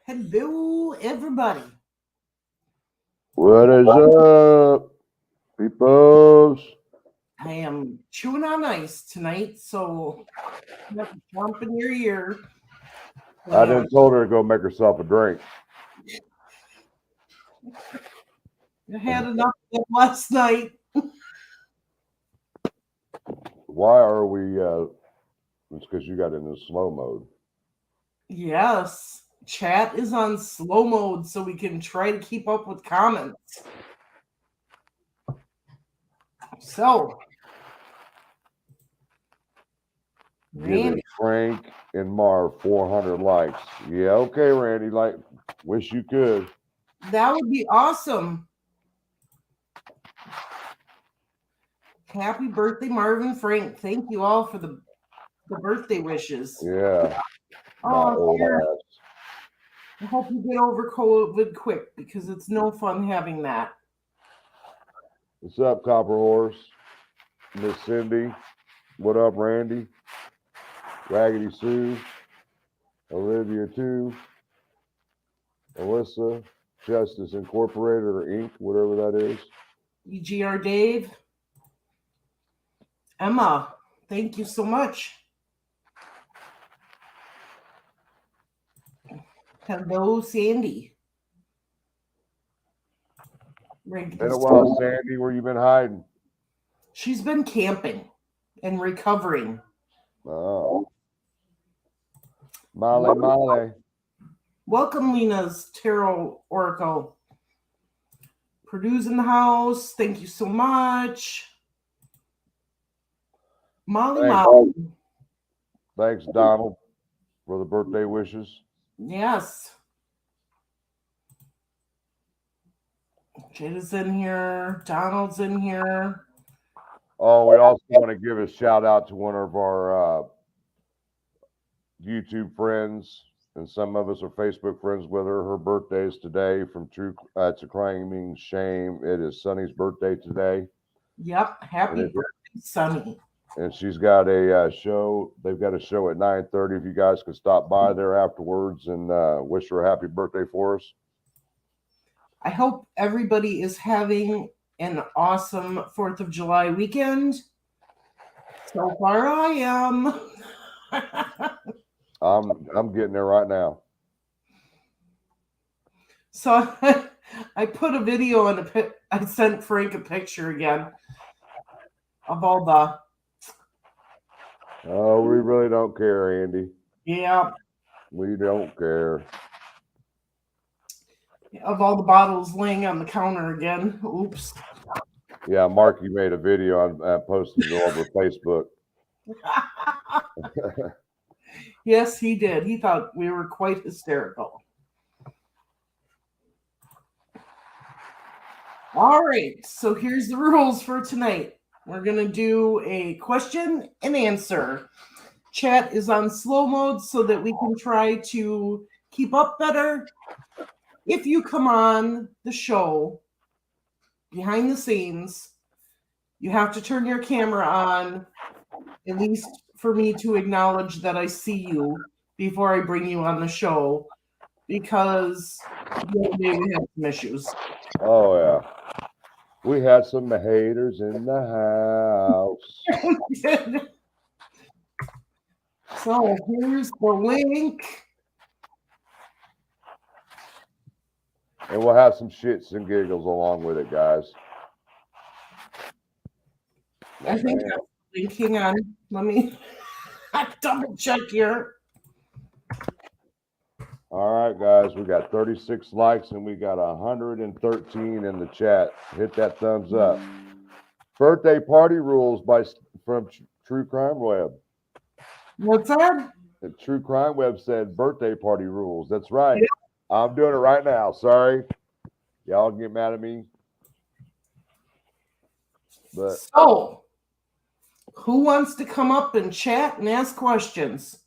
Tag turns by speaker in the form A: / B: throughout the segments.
A: Hello, everybody.
B: What is up, peoples?
A: I am chewing on ice tonight, so you have to jump in your ear.
B: I done told her to go make herself a drink.
A: I had enough of it last night.
B: Why are we? It's because you got into slow mode.
A: Yes, chat is on slow mode so we can try to keep up with comments. So,
B: Giving
A: Randy,
B: Frank and Marv 400 likes. Yeah, okay, Randy. Like, wish you could.
A: that would be awesome. Happy birthday, Marvin Frank. Thank you all for the birthday wishes.
B: Yeah, my
A: Oh,
B: old
A: here.
B: ass.
A: I hope you get over COVID quick because it's no fun having that.
B: What's up, Copper Horse? Miss Cindy. What up, Randy? Raggedy Sue. Olivia too. Alyssa. Justice Incorporated or Inc. Whatever that is.
A: EGR Dave. Emma, thank you so much. Hello, Sandy.
B: Been a while, Sandy. Where you been hiding?
A: She's been camping and recovering.
B: Oh. Male.
A: Welcome, Lena's Tarot Oracle. Purdue's in the house. Thank you so much. Molly.
B: Thanks, Donald, for the birthday wishes.
A: Yes. Jada's in here. Donald's in here.
B: Oh, we also want to give a shout out to one of our YouTube friends, and some of us are Facebook friends with her. Her birthday is today. From True to Crying Means Shame. It is Sunny's birthday today.
A: Yep. Happy birthday, Sunny.
B: And she's got a show. They've got a show at 9:30. If you guys can stop by there afterwards and wish her a happy birthday for us.
A: I hope everybody is having an awesome 4th of July weekend. So far, I am.
B: I'm getting there right now.
A: So I put a video in I sent Frank a picture again of all the.
B: Oh, we really don't care, Andy.
A: Yeah.
B: We don't care.
A: Of all the bottles laying on the counter again. Oops.
B: Yeah, Marky made a video on posting it over Facebook.
A: Yes, he did. He thought we were quite hysterical. All right, so here's the rules for tonight. We're going to do a question and answer. Chat is on slow mode so that we can try to keep up better. If you come on the show behind the scenes, you have to turn your camera on, at least for me to acknowledge that I see you before I bring you on the show, because the other day we had some issues.
B: Oh, yeah. We had some haters in the house.
A: So here's the link.
B: And we'll have some shits and giggles along with it, guys.
A: I think that's the link. Hang on. Let me double check here.
B: All right, guys. We got 36 likes and we got 113 in the chat. Hit that thumbs up. Birthday party rules from True Crime Web.
A: What's that?
B: The True Crime Web said birthday party rules. That's right. Yep. I'm doing it right now. Sorry. Y'all can get mad at me. But
A: so, who wants to come up and chat and ask questions?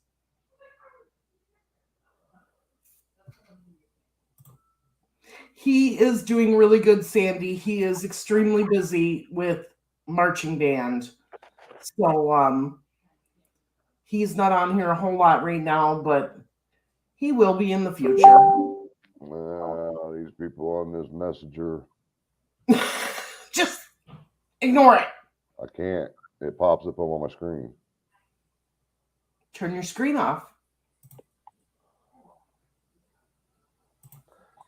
A: He is doing really good, Sandy. He is extremely busy with marching band. So, he's not on here a whole lot right now, but he will be in the future.
B: These people on this messenger,
A: Just ignore it.
B: I can't. It pops up on my screen.
A: Turn your screen off.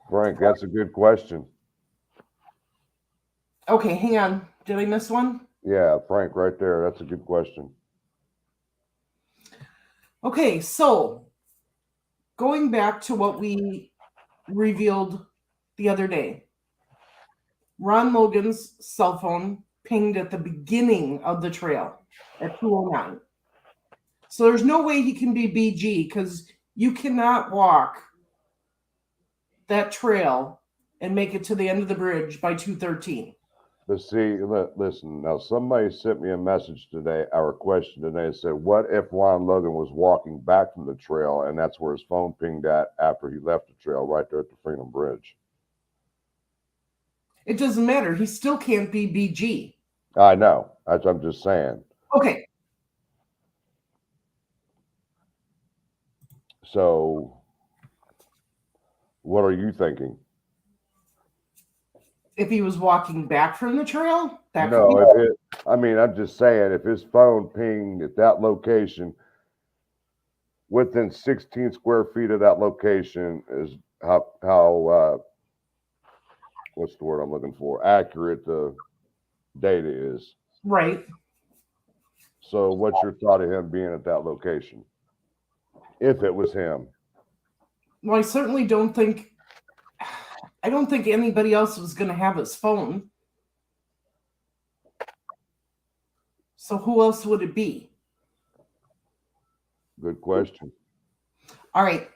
B: Frank, that's a good question.
A: Okay, hang on. Did I miss one?
B: Yeah, Frank, right there. That's a good question.
A: Okay, so going back to what we revealed the other day, Ron Logan's cell phone pinged at the beginning of the trail at 2:09. So there's no way he can be BG because you cannot walk that trail and make it to the end of the bridge by 2:13.
B: But see, listen, now somebody sent me a message today, our question today, said, what if Ron Logan was walking back from the trail and that's where his phone pinged at after he left the trail right there at the Freedom Bridge?
A: It doesn't matter. He still can't be BG.
B: I know. That's what I'm just saying.
A: Okay.
B: So, what are you thinking?
A: If he was walking back from the trail, that
B: No,
A: could be.
B: I mean, I'm just saying, if his phone pinged at that location, within 16 square feet of that location is how what's the word I'm looking for? Accurate the data is.
A: Right.
B: So, what's your thought of him being at that location? If it was him.
A: Well, I certainly don't think anybody else was going to have his phone. So who else would it be?
B: Good question.
A: All right,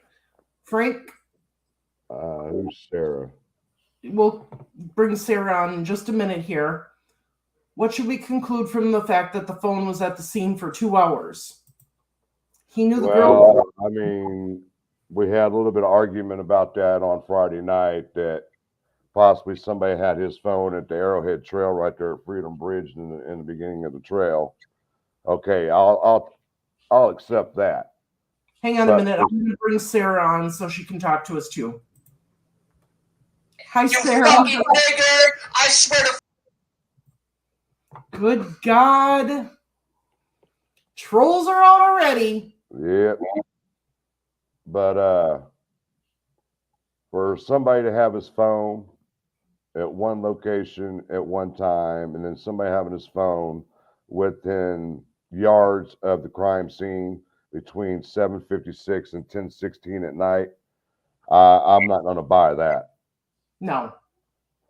A: Frank.
B: Who's Sarah?
A: We'll bring Sarah on in just a minute here. What should we conclude from the fact that the phone was at the scene for 2 hours? He knew the girl.
B: I mean, we had a little bit of argument about that on Friday night, that possibly somebody had his phone at the Arrowhead Trail right there at Freedom Bridge in the beginning of the trail. Okay, I'll accept that.
A: Hang on a minute. I'm going to bring Sarah on so she can talk to us too. Hi,
C: You
A: Sarah.
C: fucking nigger! I swear to.
A: Good God. Trolls are out already.
B: Yep. But for somebody to have his phone at one location at one time, and then somebody having his phone within yards of the crime scene between 7:56 and 10:16 at night, I'm not going to buy that.
A: No.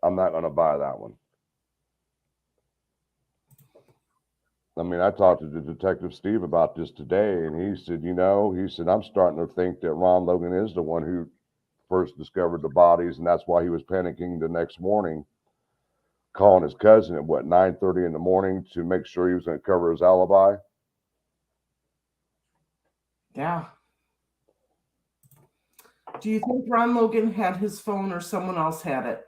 B: I'm not going to buy that one. I mean, I talked to the Detective Steve about this today, and he said, I'm starting to think that Ron Logan is the one who first discovered the bodies, and that's why he was panicking the next morning, calling his cousin at 9:30 in the morning to make sure he was going to cover his alibi.
A: Yeah. Do you think Ron Logan had his phone or someone else had it?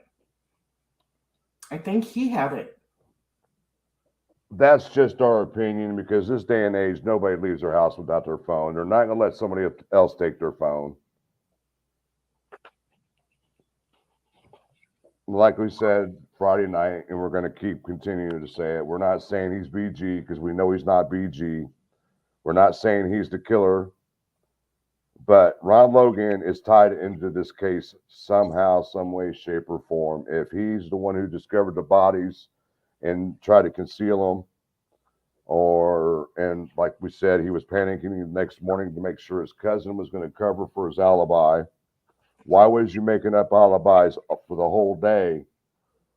A: I think he had it.
B: That's just our opinion, because this day and age, nobody leaves their house without their phone. They're not going to let somebody else take their phone. Like we said Friday night, and we're going to keep continuing to say it, we're not saying he's BG because we know he's not BG. We're not saying he's the killer. But Ron Logan is tied into this case somehow, some way, shape, or form. If he's the one who discovered the bodies and tried to conceal them, and like we said, he was panicking the next morning to make sure his cousin was going to cover for his alibi. Why was you making up alibis for the whole day,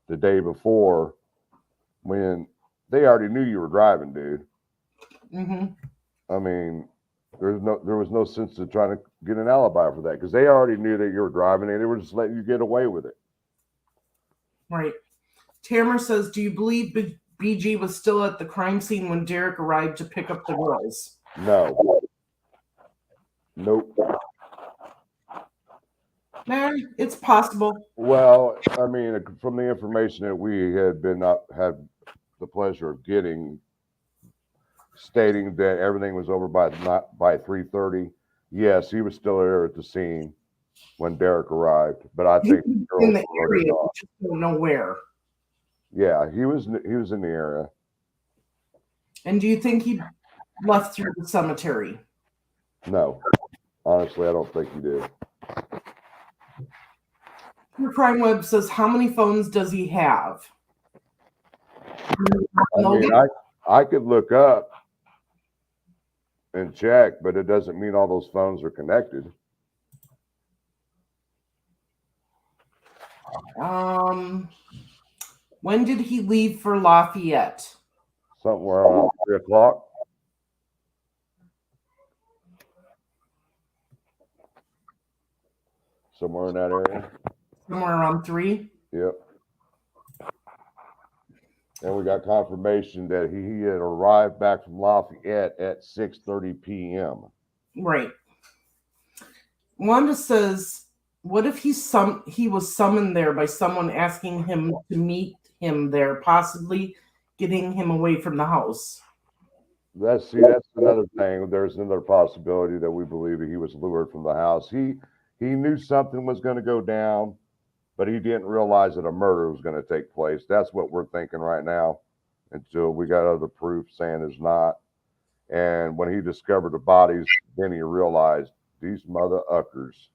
B: the day before, when they already knew you were driving, dude?
A: Mm-hmm.
B: I mean, there was no sense to trying to get an alibi for that, because they already knew that you were driving and they were just letting you get away with it.
A: Right. Tamara says, do you believe BG was still at the crime scene when Derek arrived to pick up the girls?
B: No. Nope.
A: Nah, it's possible.
B: Well, I mean, from the information that we had the pleasure of getting, stating that everything was over by 3:30. Yes, he was still there at the scene. when Derek arrived. But I think the
A: in
B: girls
A: the
B: were already
A: area, we
B: gone.
A: just don't know where.
B: Yeah, he was in the area.
A: And do you think he left through the cemetery?
B: No, honestly, I don't think he did.
A: Your Crime Web says, how many phones does he have?
B: I mean, I could look up and check, but it doesn't mean all those phones are connected.
A: When did he leave for Lafayette?
B: Somewhere around 3 o'clock. Somewhere in that area.
A: Somewhere around 3?
B: Yep. And we got confirmation that he had arrived back from Lafayette at 6:30 p.m.
A: Right. Wanda says, what if he was summoned there by someone asking him to meet him there, possibly getting him away from the house?
B: That's another thing. There's another possibility that we believe that he was lured from the house. He knew something was going to go down, but he didn't realize that a murder was going to take place. That's what we're thinking right now, until we got other proof saying it's not. And when he discovered the bodies, then he realized these mother uckers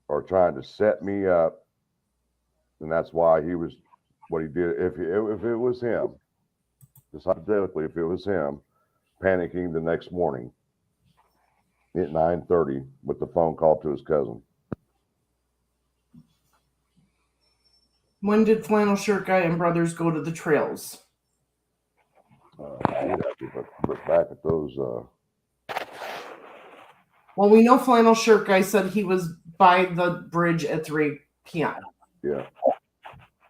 B: are trying to set me up, and that's why he was what he did. If it was him, just hypothetically, if it was him, panicking the next morning at 9:30 with the phone call to his cousin.
A: When did Flannel Shirt Guy and Brothers go to the trails?
B: We'd have to look back at those.
A: Well, we know Flannel Shirt Guy said he was by the bridge at 3 p.m.
B: Yeah.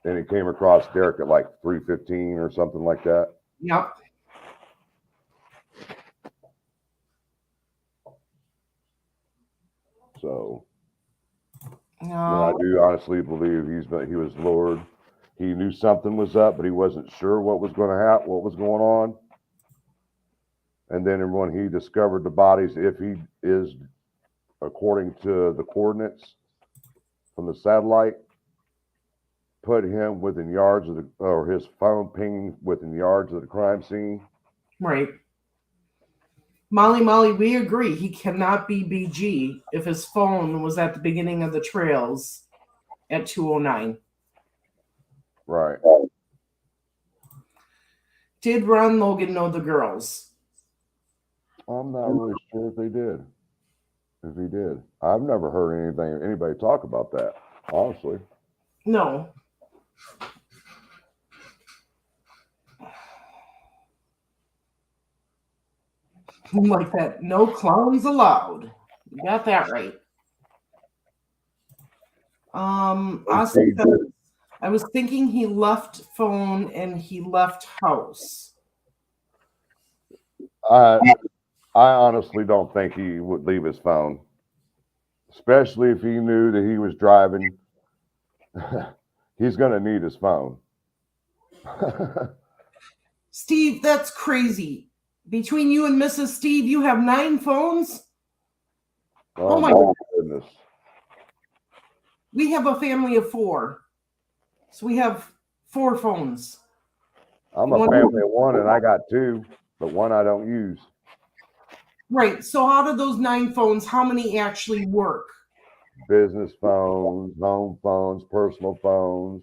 B: And he came across Derek at like 3:15 or something like that.
A: Yep.
B: So I do honestly believe he was lured. He knew something was up, but he wasn't sure what was going to happen, what was going on. And then when he discovered the bodies, if he is according to the coordinates from the satellite, put him within yards of or his phone pinging within yards of the crime scene.
A: Right. Molly, we agree. He cannot be BG if his phone was at the beginning of the trails at 2:09.
B: Right.
A: Did Ron Logan know the girls?
B: I'm not really sure if they did. If he did. I've never heard anybody talk about that, honestly.
A: No. Like that, no clowns allowed. You got that right. Austin says, I was thinking he left phone and he left house.
B: I honestly don't think he would leave his phone, especially if he knew that he was driving. He's going to need his phone.
A: Steve, that's crazy. Between you and Mrs. Steve, you have 9 phones? Oh my
B: goodness.
A: We have a family of 4. So we have 4 phones.
B: I'm a family of 1 and I got 2, but 1 I don't use.
A: Right. So out of those 9 phones, how many actually work?
B: Business phones, home phones, personal phones.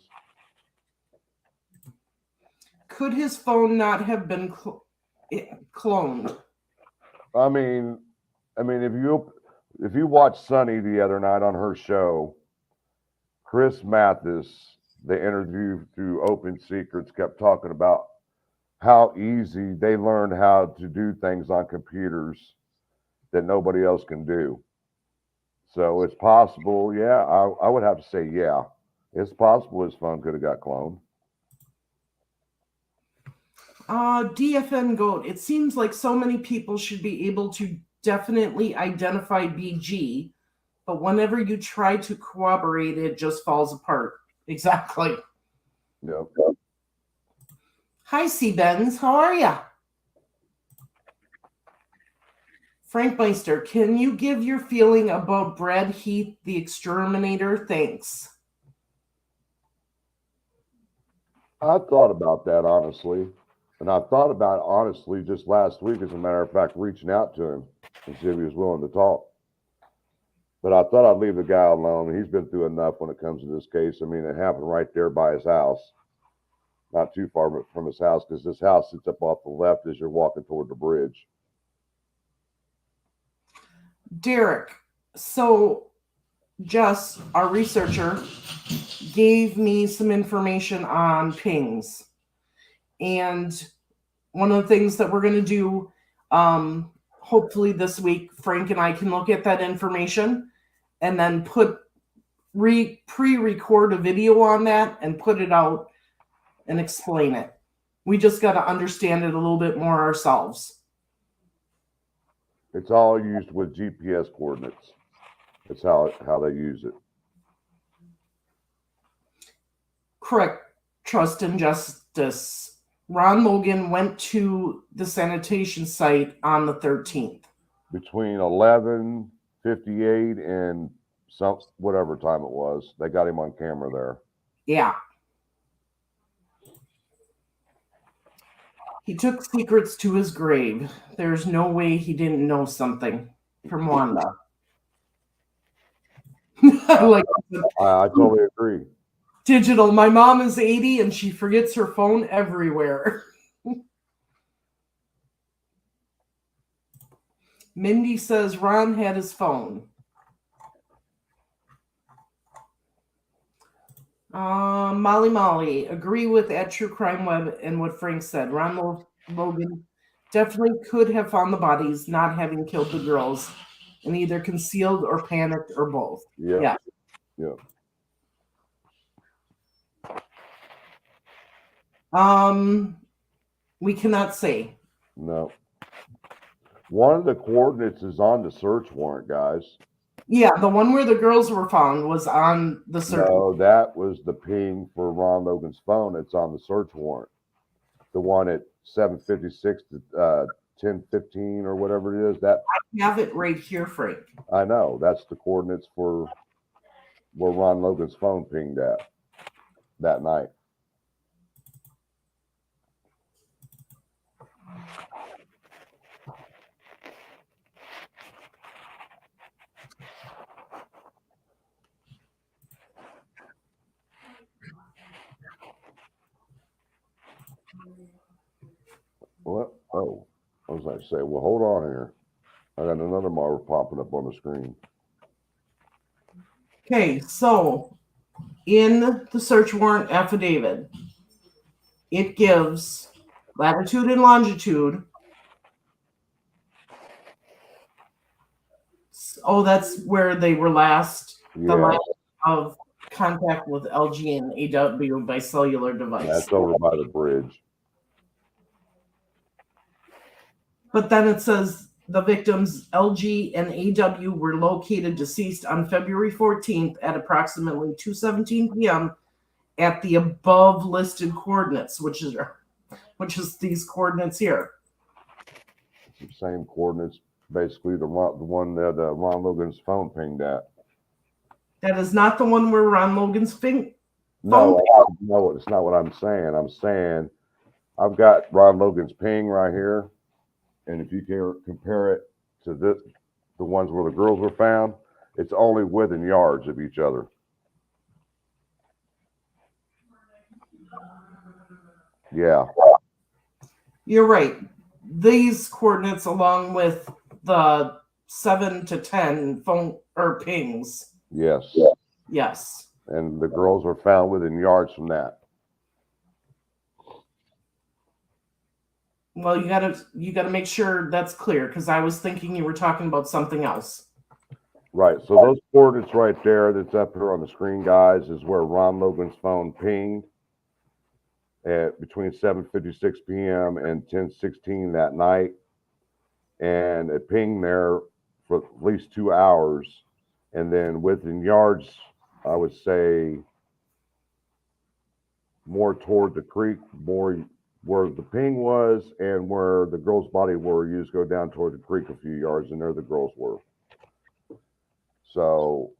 A: Could his phone not have been cloned?
B: I mean, if you watch Sunny the other night on her show, Chris Mathis, the interview through Open Secrets, kept talking about how easy they learned how to do things on computers that nobody else can do. So it's possible, yeah, I would have to say, yeah, it's possible his phone could have got cloned.
A: DFN Goat, it seems like so many people should be able to definitely identify BG, but whenever you try to corroborate, it just falls apart. Exactly.
B: Yep.
A: Hi, C. Benz. How are ya? Frank Meister, can you give your feeling about Brad Heath, the exterminator? Thanks.
B: I thought about that, honestly. And I thought about it, honestly, just last week, as a matter of fact, reaching out to him and see if he was willing to talk. But I thought I'd leave the guy alone. He's been through enough when it comes to this case. I mean, it happened right there by his house, not too far from his house, because this house sits up off the left as you're walking toward the bridge.
A: Derek, so Jess, our researcher, gave me some information on pings. And one of the things that we're going to do, hopefully this week, Frank and I can look at that information and then pre-record a video on that and put it out and explain it. We just got to understand it a little bit more ourselves.
B: It's all used with GPS coordinates. That's how they use it.
A: Correct. Trust and Justice. Ron Logan went to the sanitation site on the 13th.
B: Between 11:58 and whatever time it was, they got him on camera there.
A: Yeah. He took secrets to his grave. There's no way he didn't know something. From Wanda.
B: I totally agree.
A: Digital. My mom is 80 and she forgets her phone everywhere. Mindy says Ron had his phone. Molly, agree with at True Crime Web and what Frank said. Ron Logan definitely could have found the bodies, not having killed the girls, and either concealed or panicked or both.
B: Yeah.
A: We cannot say.
B: No. One of the coordinates is on the search warrant, guys.
A: Yeah, the one where the girls were found was on the search warrant.
B: No, that was the ping for Ron Logan's phone. It's on the search warrant. The one at 7:56 to 10:15 or whatever it is. That
A: I have it right here, Frank.
B: I know. That's the coordinates for where Ron Logan's phone pinged at that night. What? Oh, what was I say? Well, hold on here. I got another marker popping up on the screen.
A: Okay, so in the search warrant affidavit, it gives latitude and longitude. Oh, that's where they were last.
B: Yeah.
A: The last of contact with LG and AW by cellular device.
B: That's over by the bridge.
A: But then it says the victims LG and AW were located deceased on February 14th at approximately 2:17 p.m. at the above listed coordinates, which is these coordinates here.
B: The same coordinates, basically the one that Ron Logan's phone pinged at.
A: That is not the one where Ron Logan's phone.
B: No, it's not what I'm saying. I'm saying I've got Ron Logan's ping right here, and if you can compare it to the ones where the girls were found, it's only within yards of each other. Yeah.
A: You're right. These coordinates, along with the 7 to 10 phone or pings.
B: Yes.
A: Yes.
B: And the girls were found within yards from that.
A: Well, you gotta make sure that's clear, because I was thinking you were talking about something else.
B: Right. So those coordinates right there that's up here on the screen, guys, is where Ron Logan's phone pinged at between 7:56 p.m. and 10:16 that night. And it pinged there for at least 2 hours. And then within yards, I would say more toward the creek, more where the ping was and where the girl's body were. You just go down toward the creek a few yards, and there the girls were. So,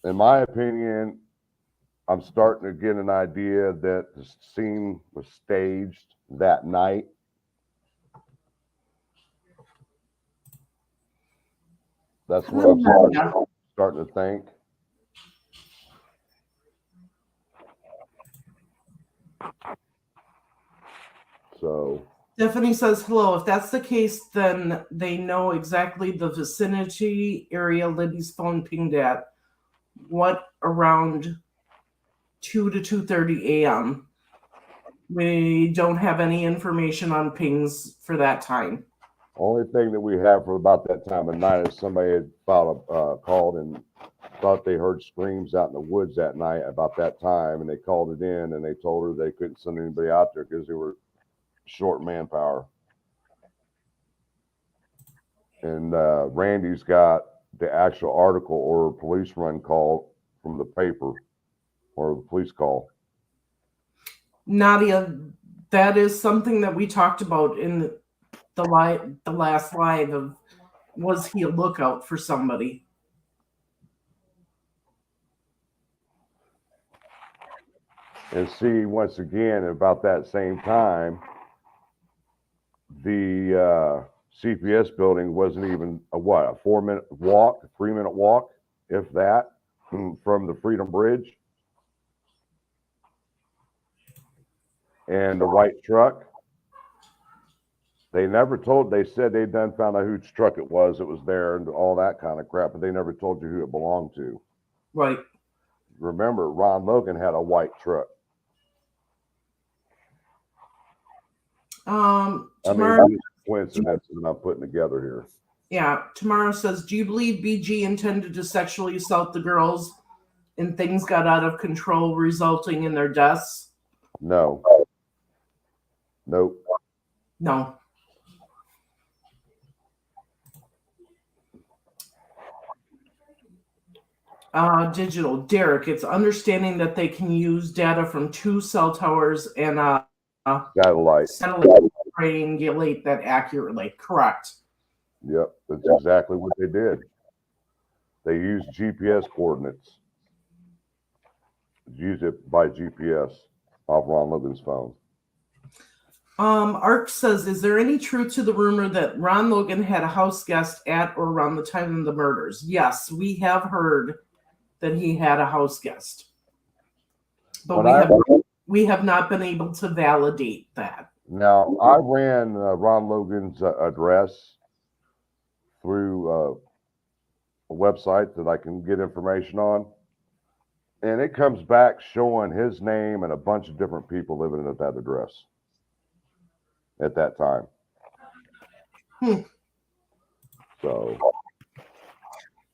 B: in my opinion, I'm starting to get an idea that the scene was staged that night. That's what I'm starting to think. So
A: Stephanie says, hello. If that's the case, then they know exactly the vicinity area Libby's phone pinged at. What, around 2 to 2:30 a.m.? We don't have any information on pings for that time.
B: only thing that we have for about that time of night is somebody had called and thought they heard screams out in the woods that night about that time, and they called it in and they told her they couldn't send anybody out there because they were short manpower. And Randy's got the actual article or police run call from the paper or the police call.
A: Nadia, that is something that we talked about in the last live of, was he a lookout for somebody?
B: And see, once again, about that same time, the CPS building wasn't even a 4-minute walk, a 3-minute walk, if that, from the Freedom Bridge. And the white truck, they said they'd found out whose truck it was there and all that kind of crap, but they never told you who it belonged to.
A: Right.
B: Remember, Ron Logan had a white truck.
A: Tomorrow,
B: coincidence that I'm putting together here.
A: Yeah, Tomorrow says, do you believe BG intended to sexually assault the girls and things got out of control, resulting in their deaths?
B: No. Nope.
A: No. Digital. Derek, it's understanding that they can use data from 2 cell towers and
B: satellite
A: triangulate that accurately. Correct.
B: Yep, that's exactly what they did. They used GPS coordinates. Used it by GPS off Ron Logan's phone.
A: Ark says, is there any truth to the rumor that Ron Logan had a house guest at or around the time of the murders? Yes, we have heard that he had a house guest. But we have not been able to validate that.
B: Now, I ran Ron Logan's address through a website that I can get information on. And it comes back showing his name and a bunch of different people living at that address at that time. So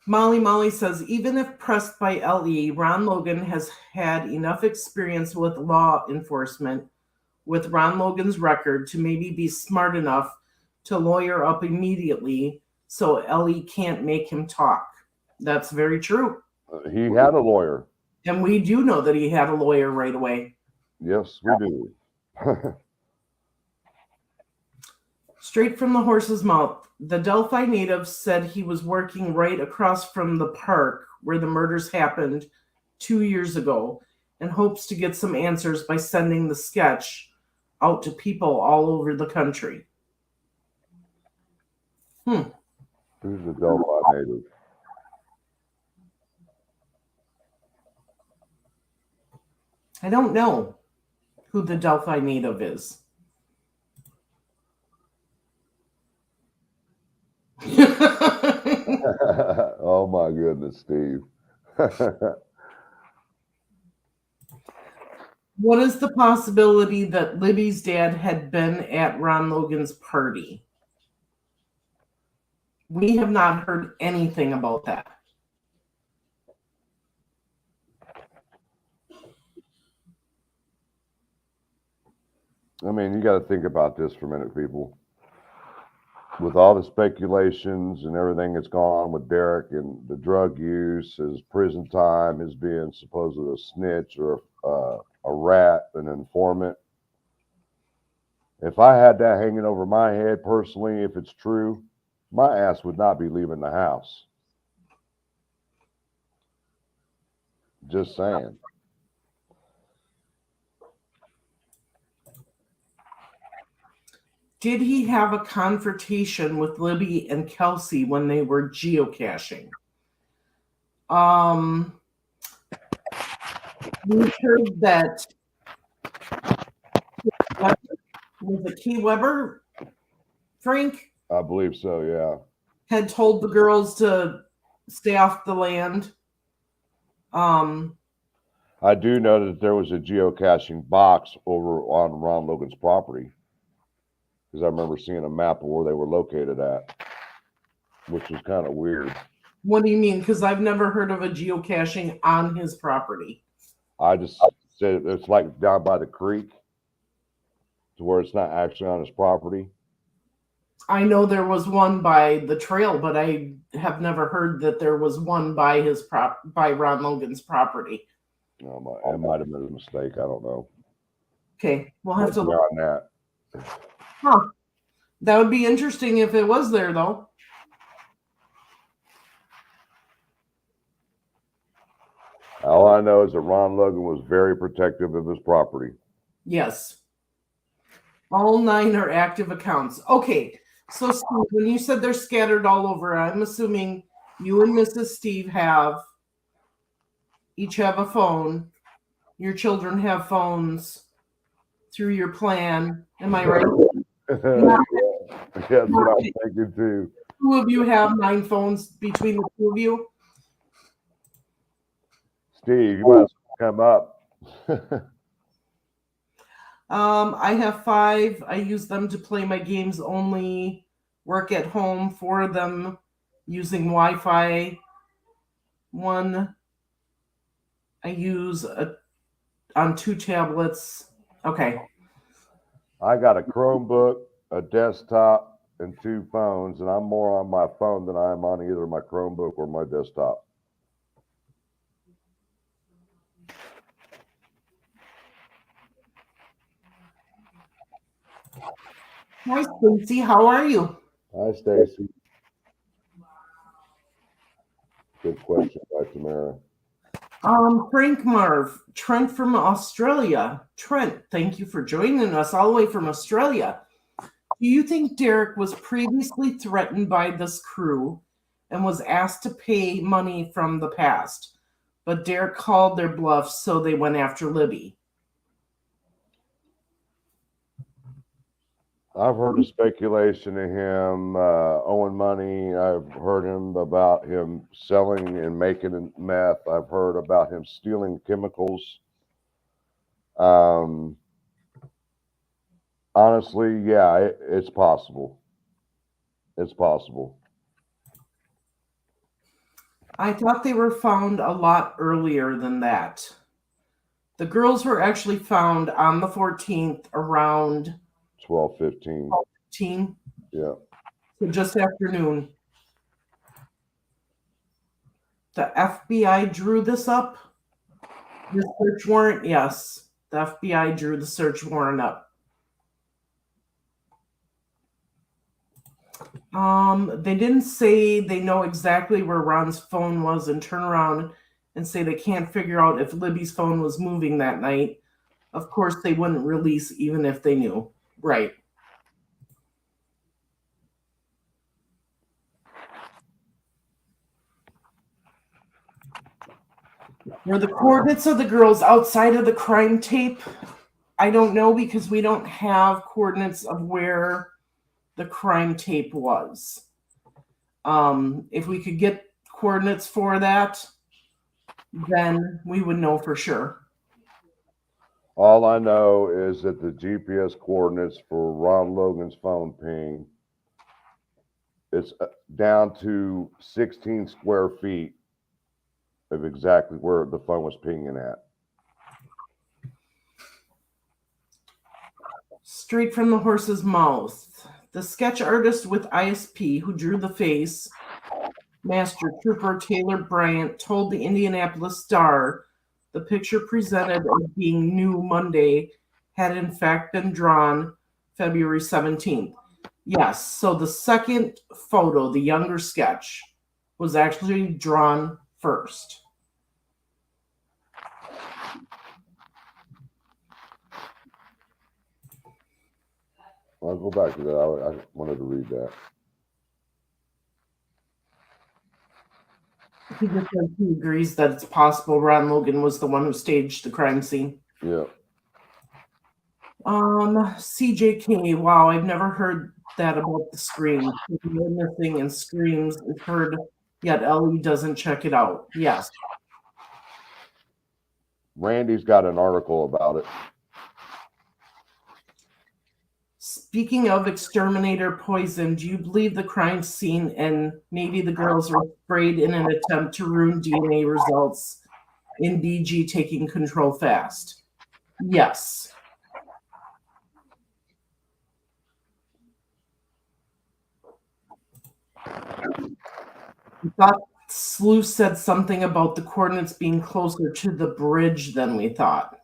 A: Molly says, even if pressed by LE, Ron Logan has had enough experience with law enforcement with Ron Logan's record to maybe be smart enough to lawyer up immediately so LE can't make him talk. That's very true.
B: He had a lawyer.
A: And we do know that he had a lawyer right away.
B: Yes, we do.
A: Straight from the horse's mouth, the Delphi native said he was working right across from the park where the murders happened 2 years ago and hopes to get some answers by sending the sketch out to people all over the country.
B: Who's the Delphi native?
A: I don't know who the Delphi native is.
B: Oh my goodness, Steve.
A: What is the possibility that Libby's dad had been at Ron Logan's party? We have not heard anything about that.
B: I mean, you got to think about this for a minute, people. With all the speculations and everything that's gone on with Derek and the drug use, his prison time, his being supposedly a snitch or a rat, an informant. If I had that hanging over my head personally, if it's true, my ass would not be leaving the house. Just saying.
A: Did he have a confrontation with Libby and Kelsey when they were geocaching? We heard that was it Key Weber, Frank,
B: I believe so, yeah.
A: had told the girls to stay off the land.
B: I do know that there was a geocaching box over on Ron Logan's property, because I remember seeing a map of where they were located at, which was kind of weird.
A: What do you mean? Because I've never heard of a geocaching on his property.
B: I just said it's like down by the creek to where it's not actually on his property.
A: I know there was one by the trail, but I have never heard that there was one by by Ron Logan's property.
B: No, it might have been a mistake. I don't know.
A: Okay, we'll have to look
B: on that.
A: Huh. That would be interesting if it was there, though.
B: All I know is that Ron Logan was very protective of his property.
A: Yes. All 9 are active accounts. Okay, so Steve, when you said they're scattered all over, I'm assuming you and Mrs. Steve each have a phone. Your children have phones through your plan. Am I right?
B: Yeah, that's what I'm thinking too.
A: 2 of you have 9 phones between the 2 of you.
B: Steve, you must come up.
A: I have 5. I use them to play my games only. Work at home. 4 of them using Wi-Fi. 1 I use on 2 tablets. Okay.
B: I got a Chromebook, a desktop, and 2 phones, and I'm more on my phone than I am on either my Chromebook or my desktop.
A: Hi, Stacy. How are you?
B: Hi, Stacy. Good question by Tamara.
A: Frank Marv, Trent from Australia. Trent, thank you for joining us all the way from Australia. Do you think Derek was previously threatened by this crew and was asked to pay money from the past, but Derek called their bluff, so they went after Libby?
B: I've heard the speculation of him owing money. I've heard him about him selling and making meth. I've heard about him stealing chemicals. Honestly, yeah, it's possible. It's possible.
A: I thought they were found a lot earlier than that. The girls were actually found on the 14th around
B: 12:15.
A: 12:15.
B: Yeah.
A: So just afternoon. The FBI drew this up. The search warrant, yes. The FBI drew the search warrant up. They didn't say they know exactly where Ron's phone was and turn around and say they can't figure out if Libby's phone was moving that night. Of course, they wouldn't release even if they knew. Right. Were the coordinates of the girls outside of the crime tape? I don't know, because we don't have coordinates of where the crime tape was. If we could get coordinates for that, then we would know for sure.
B: All I know is that the GPS coordinates for Ron Logan's phone ping, it's down to 16 square feet of exactly where the phone was pinging at.
A: Straight from the horse's mouth. The sketch artist with ISP who drew the face, Master Trooper Taylor Bryant, told the Indianapolis Star the picture presented as being new Monday had in fact been drawn February 17th. Yes, so the second photo, the younger sketch, was actually drawn first.
B: I'll go back to that. I wanted to read that.
A: He just says he agrees that it's possible Ron Logan was the one who staged the crime scene.
B: Yeah.
A: CJK, wow, I've never heard that about the scream. Missing and screams is heard, yet Ellie doesn't check it out. Yes.
B: Randy's got an article about it.
A: Speaking of exterminator poison, do you believe the crime scene and maybe the girls were sprayed in an attempt to ruin DNA results in BG taking control fast? Yes. I thought Sleuth said something about the coordinates being closer to the bridge than we thought.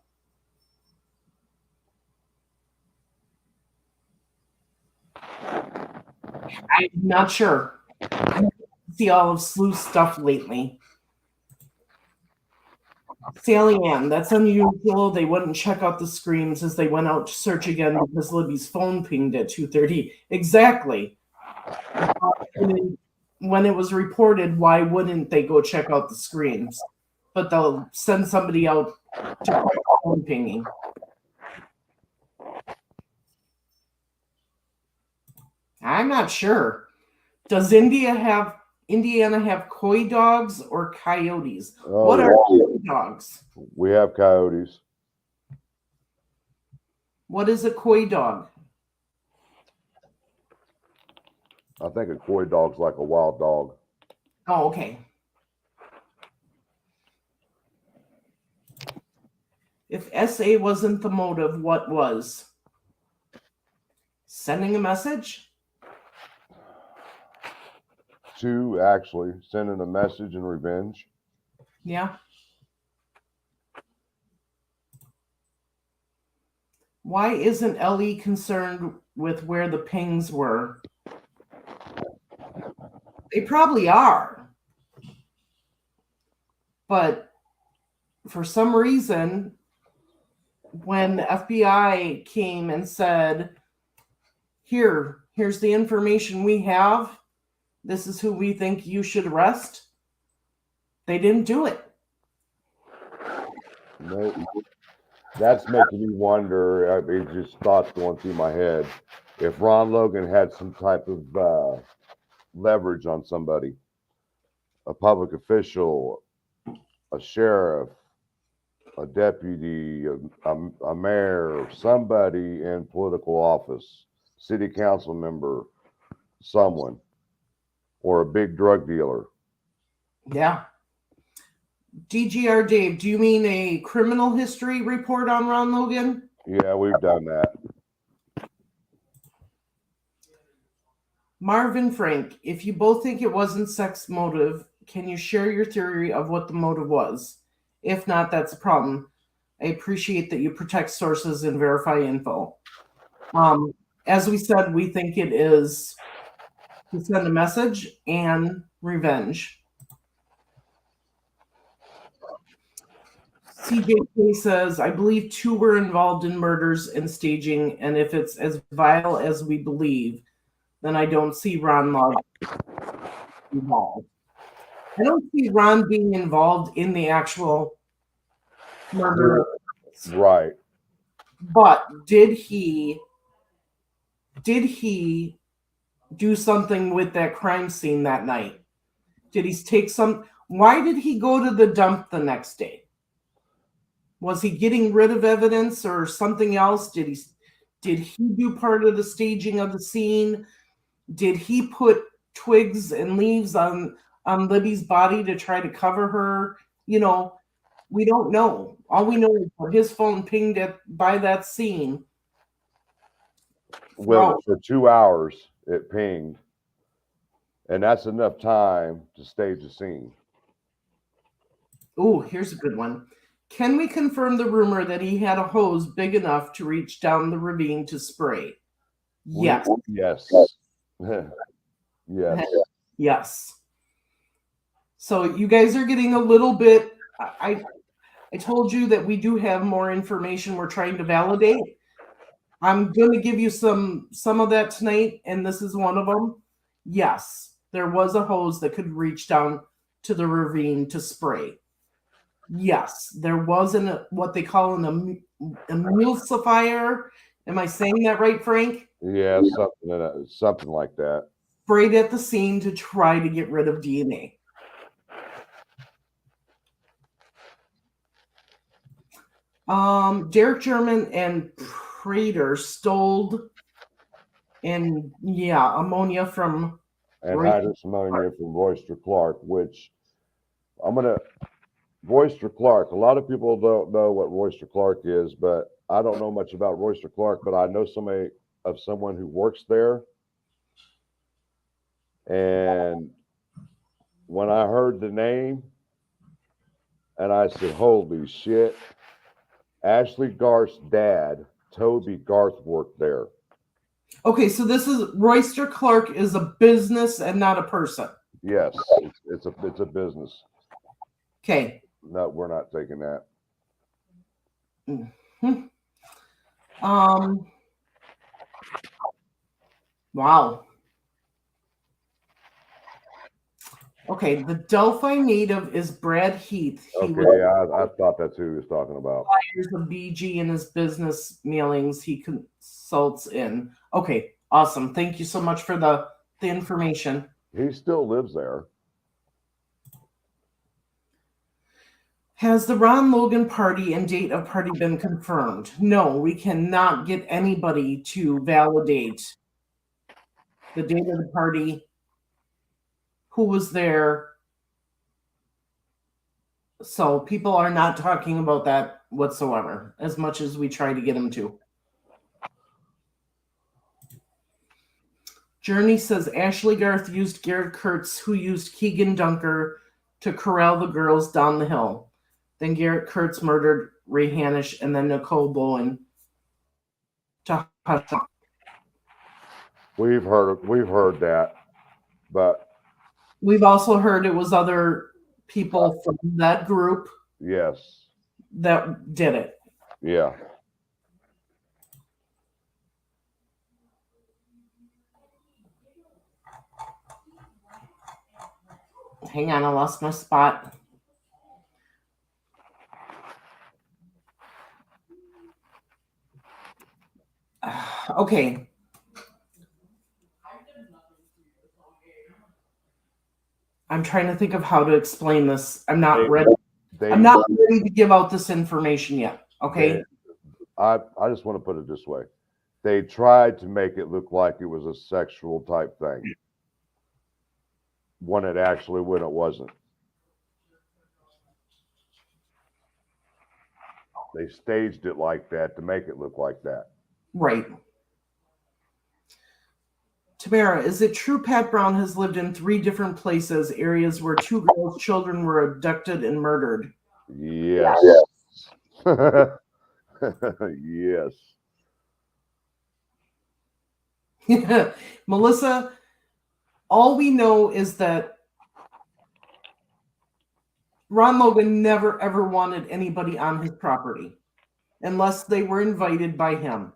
A: I'm not sure. I don't see all of Sleuth's stuff lately. Sally Ann, that's unusual. They wouldn't check out the screams as they went out to search again because Libby's phone pinged at 2:30. Exactly. When it was reported, why wouldn't they go check out the screams? But they'll send somebody out to phone pinging. I'm not sure. Does Indiana have coy dogs or coyotes?
B: Oh,
A: What are coy dogs?
B: We have coyotes.
A: What is a coy dog?
B: I think a coy dog's like a wild dog.
A: Oh, okay. If SA wasn't the motive, what was? Sending a message?
B: 2, actually, sending a message and revenge.
A: Yeah. Why isn't Ellie concerned with where the pings were? They probably are. But for some reason, when the FBI came and said, here's the information we have, this is who we think you should arrest, they didn't do it.
B: No, that's making me wonder. It's just thoughts going through my head. If Ron Logan had some type of leverage on somebody, a public official, a sheriff, a deputy, a mayor, somebody in political office, city council member, someone, or a big drug dealer.
A: Yeah. DGR Dave, do you mean a criminal history report on Ron Logan?
B: Yeah, we've done that.
A: Marvin Frank, if you both think it wasn't sex motive, can you share your theory of what the motive was? If not, that's a problem. I appreciate that you protect sources and verify info. As we said, we think it is to send a message and revenge. CJK says, I believe 2 were involved in murders and staging, and if it's as vile as we believe, then I don't see Ron Logan involved. I don't see Ron being involved in the actual murder.
B: Right.
A: But did he do something with that crime scene that night? Did he take some? Why did he go to the dump the next day? Was he getting rid of evidence or something else? Did he do part of the staging of the scene? Did he put twigs and leaves on Libby's body to try to cover her? You know, we don't know. All we know is his phone pinged by that scene.
B: Well, for 2 hours it pinged, and that's enough time to stage a scene.
A: Oh, here's a good one. Can we confirm the rumor that he had a hose big enough to reach down the ravine to spray? Yes.
B: Yes. Yes.
A: Yes. So you guys are getting a little bit. I told you that we do have more information we're trying to validate. I'm going to give you some of that tonight, and this is one of them. Yes, there was a hose that could reach down to the ravine to spray. Yes, there was what they call an emulsifier. Am I saying that right, Frank?
B: Yeah, something like that.
A: Sprayed at the scene to try to get rid of DNA. Derek German and Prater stole ammonia from
B: And hydrous ammonia from Royster Clark, which Royster Clark. A lot of people don't know what Royster Clark is, but I don't know much about Royster Clark, but I know someone who works there. And when I heard the name, and I said, holy shit, Ashley Garth's dad, Toby Garth, worked there.
A: Okay, so this is Royster Clark is a business and not a person.
B: Yes, it's a business.
A: Okay.
B: No, we're not taking that.
A: Mm-hmm. Wow. Okay, the Delphi native is Brad Heath.
B: I thought that's who he was talking about.
A: Here's the BG in his business mailings he consults in. Okay, awesome. Thank you so much for the information.
B: He still lives there.
A: Has the Ron Logan party and date of party been confirmed? No, we cannot get anybody to validate the date of the party, who was there. So people are not talking about that whatsoever, as much as we try to get them to. Journey says Ashley Garth used Garrett Kurtz, who used Keegan Dunker to corral the girls down the hill. Then Garrett Kurtz murdered Ray Hanisch and then Nicole Bowen to hush them.
B: We've heard that, but
A: we've also heard it was other people from that group.
B: Yes.
A: That did it.
B: Yeah.
A: Hang on, I lost my spot. Okay. I'm trying to think of how to explain this. I'm not ready. I'm not ready to give out this information yet. Okay.
B: I just want to put it this way. They tried to make it look like it was a sexual type thing. When it wasn't. They staged it like that to make it look like that.
A: Right. Tamara, is it true Pat Brown has lived in 3 different places, areas where 2 girls' children were abducted and murdered?
B: Yes.
A: Yes. Melissa, all we know is that Ron Logan never ever wanted anybody on his property unless they were invited by him.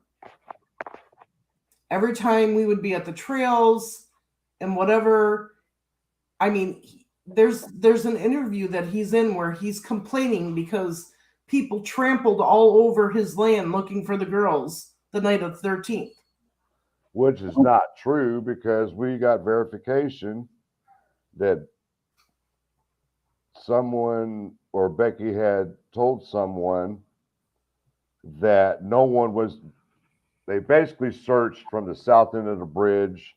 A: Every time we would be at the trails and whatever, I mean, there's an interview that he's in where he's complaining because people trampled all over his land looking for the girls the night of the 13th.
B: Which is not true because we got verification that someone or Becky had told someone that no one was. They basically searched from the south end of the bridge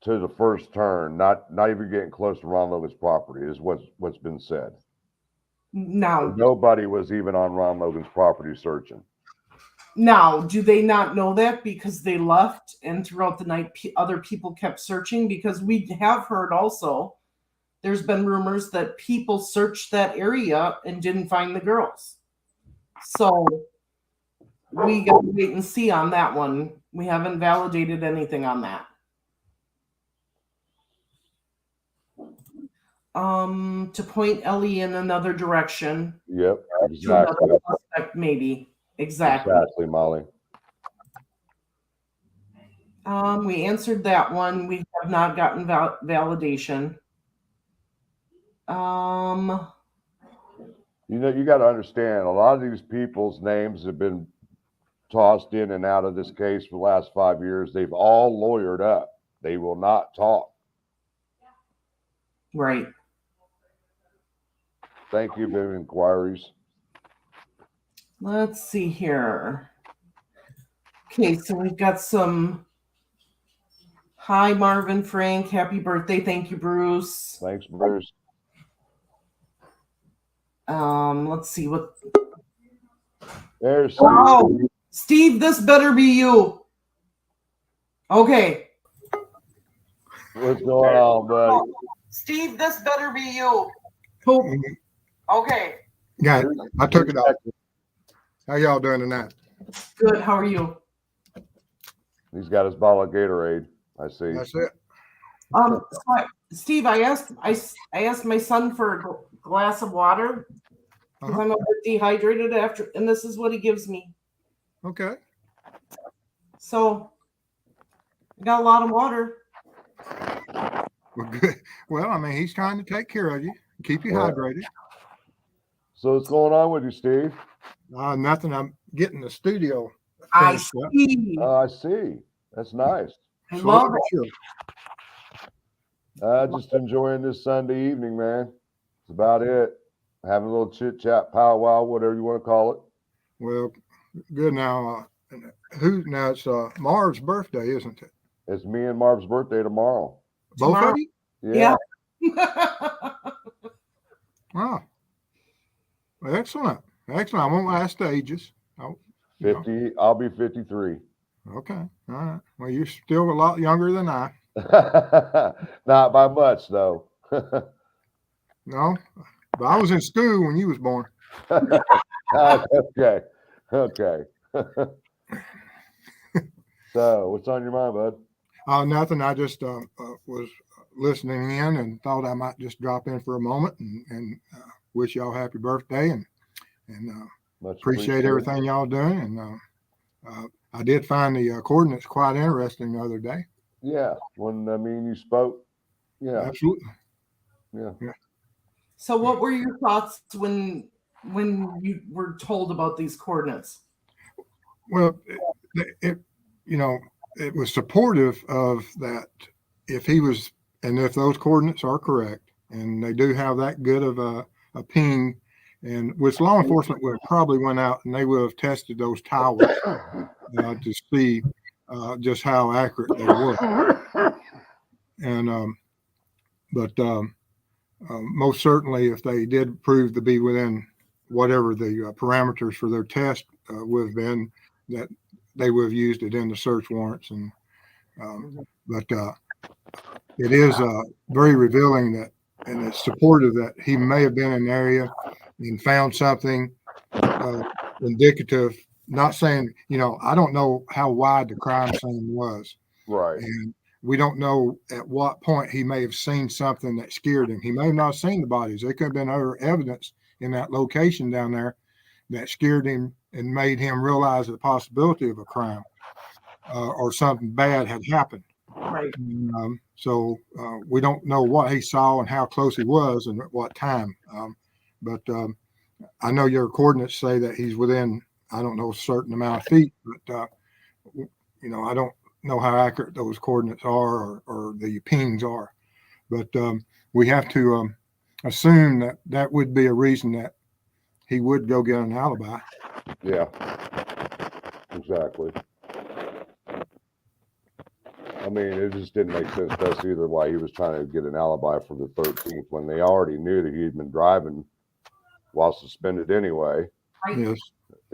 B: to the first turn, not even getting close to Ron Logan's property, is what's been said.
A: Now,
B: nobody was even on Ron Logan's property searching.
A: Now, do they not know that because they left and throughout the night other people kept searching? Because we have heard also there's been rumors that people searched that area and didn't find the girls. So we got to wait and see on that one. We haven't validated anything on that. To point Ellie in another direction.
B: Yep,
A: To another
B: exactly.
A: suspect, maybe. Exactly.
B: Exactly, Molly.
A: We answered that one. We have not gotten validation.
B: You know, you got to understand, a lot of these people's names have been tossed in and out of this case for the last 5 years. They've all lawyered up. They will not talk.
A: Right.
B: Thank you for inquiries.
A: Let's see here. Okay, so we've got some. Hi, Marvin, Frank. Happy birthday. Thank you, Bruce.
B: Thanks, Bruce.
A: Let's see what.
B: There's Steve.
A: Oh, Steve, this better be you. Okay.
B: What's going on, buddy?
A: Steve, this better be you.
D: Oh,
A: Okay.
D: got it. I took it off. How y'all doing tonight?
A: Good. How are you?
B: He's got his bottle of Gatorade. I see.
D: That's it.
A: Steve, I asked my son for a glass of water because I'm a bit dehydrated after, and this is what he gives me.
D: Okay.
A: So I got a lot of water.
D: Well, good. Well, I mean, he's trying to take care of you, keep you
B: Yeah.
D: hydrated.
B: So what's going on with you, Steve?
D: Nothing. I'm getting the studio.
A: I
D: finished up.
A: see.
B: I see. That's nice.
A: I
D: Slowly
A: love
D: but
A: it.
D: surely.
B: Just enjoying this Sunday evening, man. That's about it. Having a little chit chat, powwow, whatever you want to call it.
D: Well, good now. Now it's Marv's birthday, isn't it?
B: It's me and Marv's birthday tomorrow.
D: Both
A: Tomorrow?
D: of you?
B: Yeah.
D: Wow. Well, excellent. Excellent. I won't ask the ages. Oh,
B: 50. I'll be 53.
D: okay. All right. Well, you're still a lot younger than I.
B: Not by much, though.
D: No, but I was in school when you was born.
B: Okay. Okay. So, what's on your mind, bud?
D: Nothing. I just was listening in and thought I might just drop in for a moment and wish y'all happy birthday and
B: Much
D: appreciate everything y'all doing. And I did find the coordinates quite interesting the other day.
B: Yeah. When me and you spoke. Yeah.
D: Absolutely.
B: Yeah.
A: So what were your thoughts when you were told about these coordinates?
D: Well, it was supportive of that. If he was, and if those coordinates are correct, and they do have that good of a ping, and which law enforcement would have probably went out and they would have tested those towers to see just how accurate they were. And most certainly, if they did prove to be within whatever the parameters for their test would have been, that they would have used it in the search warrants. And but it is very revealing that, and it's supportive that he may have been in an area and found something indicative. Not saying, I don't know how wide the crime scene was.
B: Right.
D: And we don't know at what point he may have seen something that scared him. He may have not seen the bodies. There could have been other evidence in that location down there that scared him and made him realize the possibility of a crime or something bad had happened.
A: Right.
D: So we don't know what he saw and how close he was and at what time. But I know your coordinates say that he's within, I don't know, a certain amount of feet, but I don't know how accurate those coordinates are or the pings are. But we have to assume that would be a reason that he would go get an alibi.
B: Yeah. Exactly. I mean, it just didn't make sense to us either why he was trying to get an alibi for the 13th when they already knew that he'd been driving while suspended anyway.
A: Right.
D: Yes.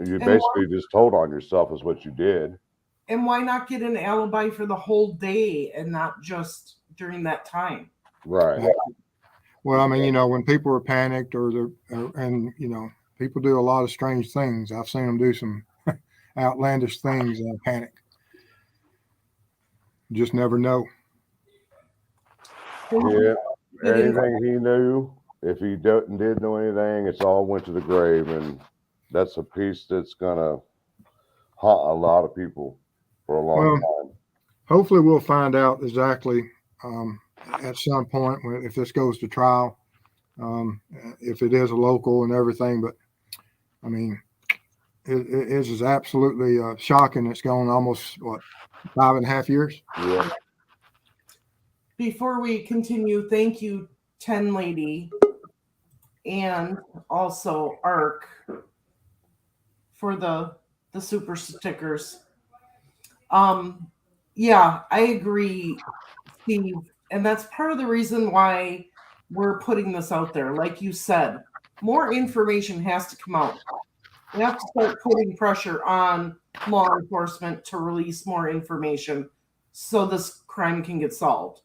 B: You basically just told on yourself is what you did.
A: And why not get an alibi for the whole day and not just during that time?
B: Right.
D: Well, I mean, when people are panicked people do a lot of strange things. I've seen them do some outlandish things in a panic. just never know.
B: Yeah, anything he knew, if he did know anything, it's all went to the grave, and that's a piece that's gonna haunt a lot of people for a long time.
D: Hopefully we'll find out exactly at some point if this goes to trial, if it is a local and everything. But I mean, it is absolutely shocking. It's gone almost 5.5 years.
B: Yeah.
A: Before we continue, thank you, 10 Lady, and also Arc for the super stickers. Yeah, I agree, Steve, and that's part of the reason why we're putting this out there. Like you said, more information has to come out. We have to start putting pressure on law enforcement to release more information so this crime can get solved.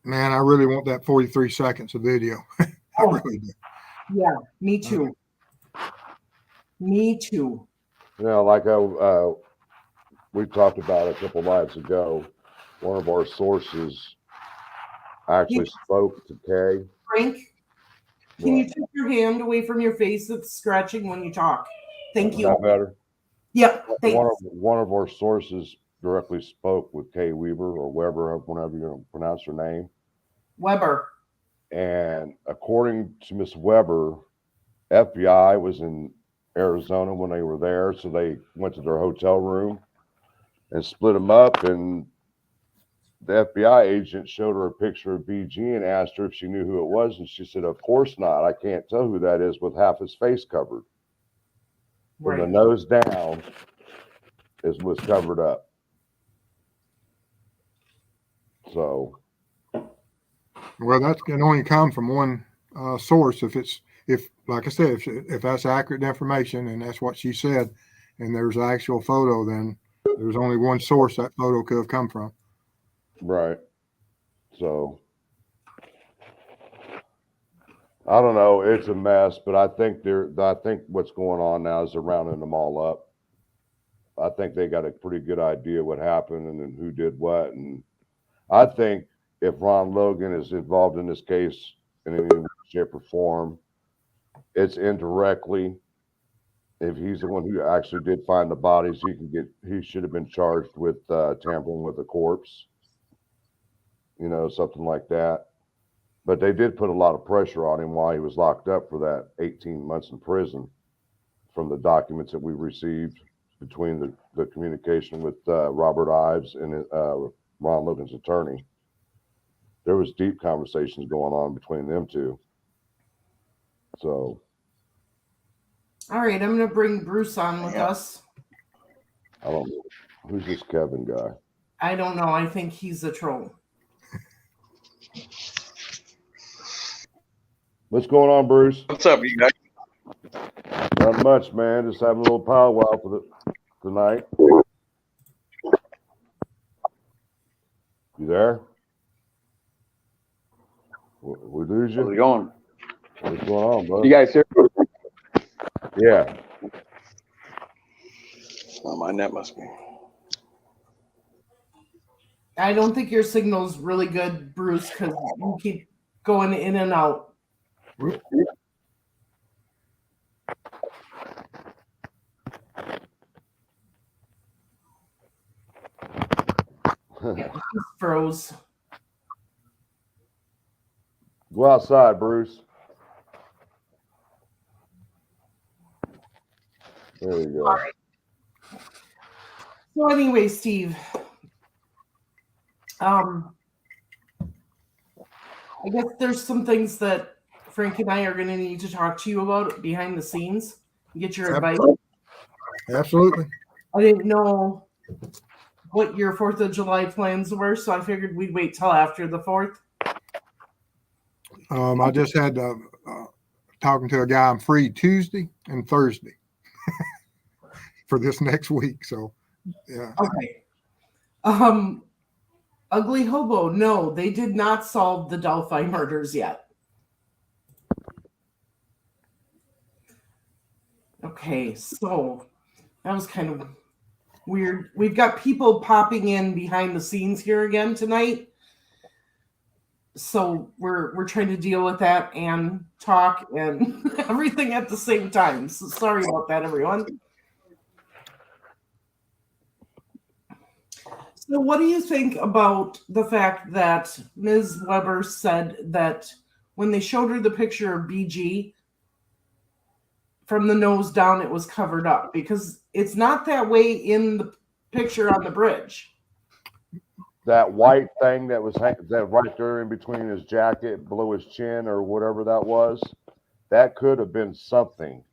D: Man, I really want that 43 seconds of video. I really do.
A: Yeah, me too. Me too.
B: You know, like we talked about a couple nights ago, one of our sources actually spoke to Kay.
A: Frank, can you take your hand away from your face? It's scratching when you talk. Thank you.
B: Is that better?
A: Yep. Thanks.
B: One of our sources directly spoke with Kay Weaver or Weber, whenever you pronounce her name.
A: Weber.
B: And according to Miss Weber, FBI was in Arizona when they were there, so they went to their hotel room and split them up. And the FBI agent showed her a picture of BG and asked her if she knew who it was, and she said, "Of course not. I can't tell who that is with half his face covered. From the nose down was covered up." So,
D: well, that can only come from one source. If like I said, if that's accurate information and that's what she said, and there's an actual photo, then there's only one source that photo could have come from.
B: right. So, I don't know. It's a mess, but I think what's going on now is they're rounding them all up. I think they got a pretty good idea what happened and then who did what. And I think if Ron Logan is involved in this case in any way, shape, or form, it's indirectly. If he's the one who actually did find the bodies, he should have been charged with tampering with a corpse, something like that. But they did put a lot of pressure on him while he was locked up for that 18 months in prison from the documents that we received between the communication with Robert Ives and Ron Logan's attorney. There was deep conversations going on between them two. So.
A: All right, I'm going to bring Bruce on with us.
B: I don't know. Who's this Kevin guy?
A: I don't know. I think he's a troll.
B: What's going on, Bruce?
C: What's up, you guys?
B: Not much, man. Just having a little powwow for tonight. You there? We lose you?
C: How's it going?
B: What's going on, bro?
C: You guys here?
B: Yeah.
C: Oh, my net must be.
A: I don't think your signal's really good, Bruce, because you keep going in and out. Yeah, he froze.
B: Go outside, Bruce. There you go.
A: All right. So anyway, Steve, I guess there's some things that Frank and I are going to need to talk to you about behind the scenes and get your advice.
D: Absolutely.
A: I didn't know what your 4th of July plans were, so I figured we'd wait till after the 4th.
D: I just had talking to a guy. I'm free Tuesday and Thursday for this next week. So, yeah.
A: Okay. Ugly Hobo, no, they did not solve the Delphi murders yet. Okay, so that was kind of We've got people popping in behind the scenes here again tonight. So we're trying to deal with that and talk and everything at the same time. So sorry about that, everyone. So what do you think about the fact that Ms. Weber said that when they showed her the picture of BG, from the nose down, it was covered up? Because it's not that way in the picture on the bridge.
B: That white thing that was that right there in between his jacket, below his chin, or whatever that was, that could have been something.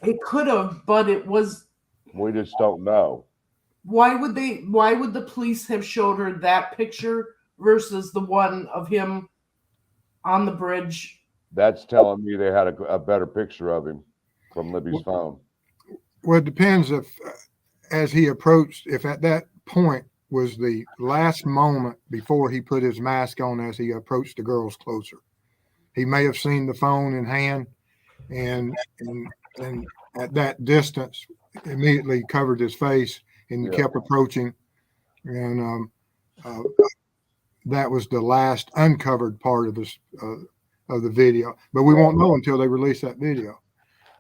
A: It could have, but it was.
B: We just don't know.
A: Why would the police have showed her that picture versus the one of him on the bridge?
B: That's telling me they had a better picture of him from Libby's phone.
D: Well, it depends if, as he approached, if at that point was the last moment before he put his mask on as he approached the girls closer. He may have seen the phone in hand and at that distance immediately covered his face and kept approaching. And that was the last uncovered part of this of the video. But we won't know until they release that video.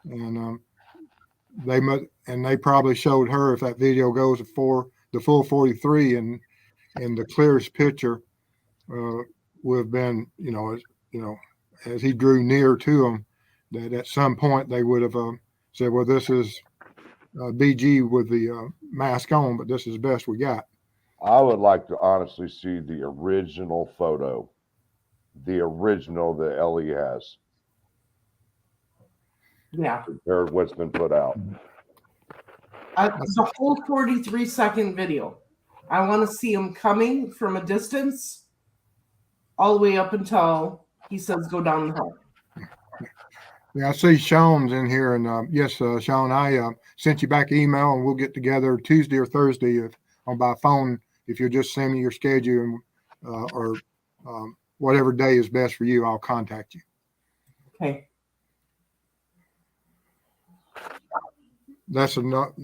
D: And they probably showed her, if that video goes for the full 43 and the clearest picture would have been, as he drew near to him, that at some point they would have said, well, this is BG with the mask on, but this is the best we got.
B: I would like to honestly see the original photo, the original that Ellie has.
A: Yeah.
B: Compared to what's been put out.
A: The whole 43-second video. I want to see him coming from a distance all the way up until he says go down the hill.
D: Yeah, I see Sean's in here, and yes, Sean, I sent you back an email, and we'll get together Tuesday or Thursday by phone. If you'll just send me your schedule or whatever day is best for you, I'll contact you.
A: Okay.
D: That's not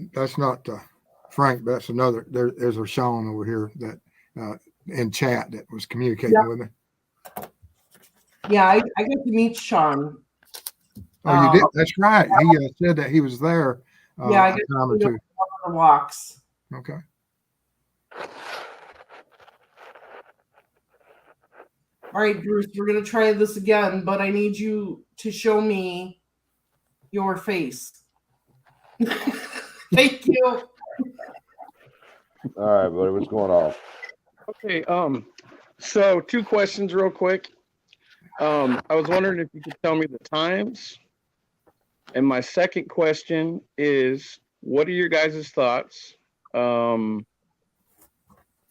D: Frank. But that's another. There's a Sean over here that in chat that was communicating with me.
A: Yeah, I got to meet Sean.
D: Oh, you did? That's right. He said that he was there.
A: Yeah, I got to do the walks.
D: Okay.
A: All right, Bruce, we're going to try this again, but I need you to show me your face. Thank you.
B: All right, buddy, what's going on?
E: Okay, so 2 questions real quick. I was wondering if you could tell me the times. And my second question is, what are your guys' thoughts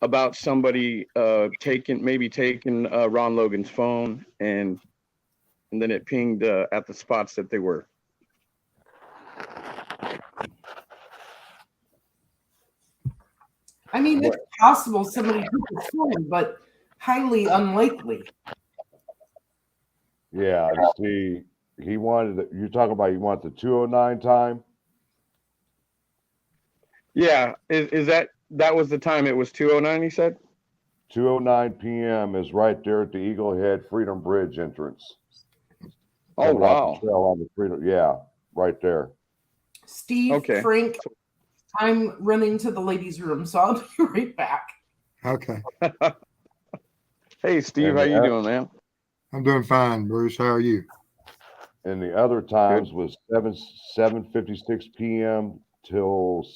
E: about somebody taking Ron Logan's phone and then it pinged at the spots that they were?
A: I mean, it's possible somebody took his phone, but highly unlikely.
B: Yeah, see, he wanted. You're talking about you want the 2:09 time?
E: Yeah, is that was the time? It was 2:09. He said
B: 2:09 p.m. is right there at the Eagle Head Freedom Bridge entrance.
E: Oh, wow.
B: On the Freedom, yeah, right there.
A: Steve,
E: okay.
A: Frank, I'm running to the ladies' room, so I'll be right back.
D: Okay.
E: Hey, Steve, how you doing, man?
D: I'm doing fine, Bruce. How are you?
B: And the other times was 7:56 p.m. till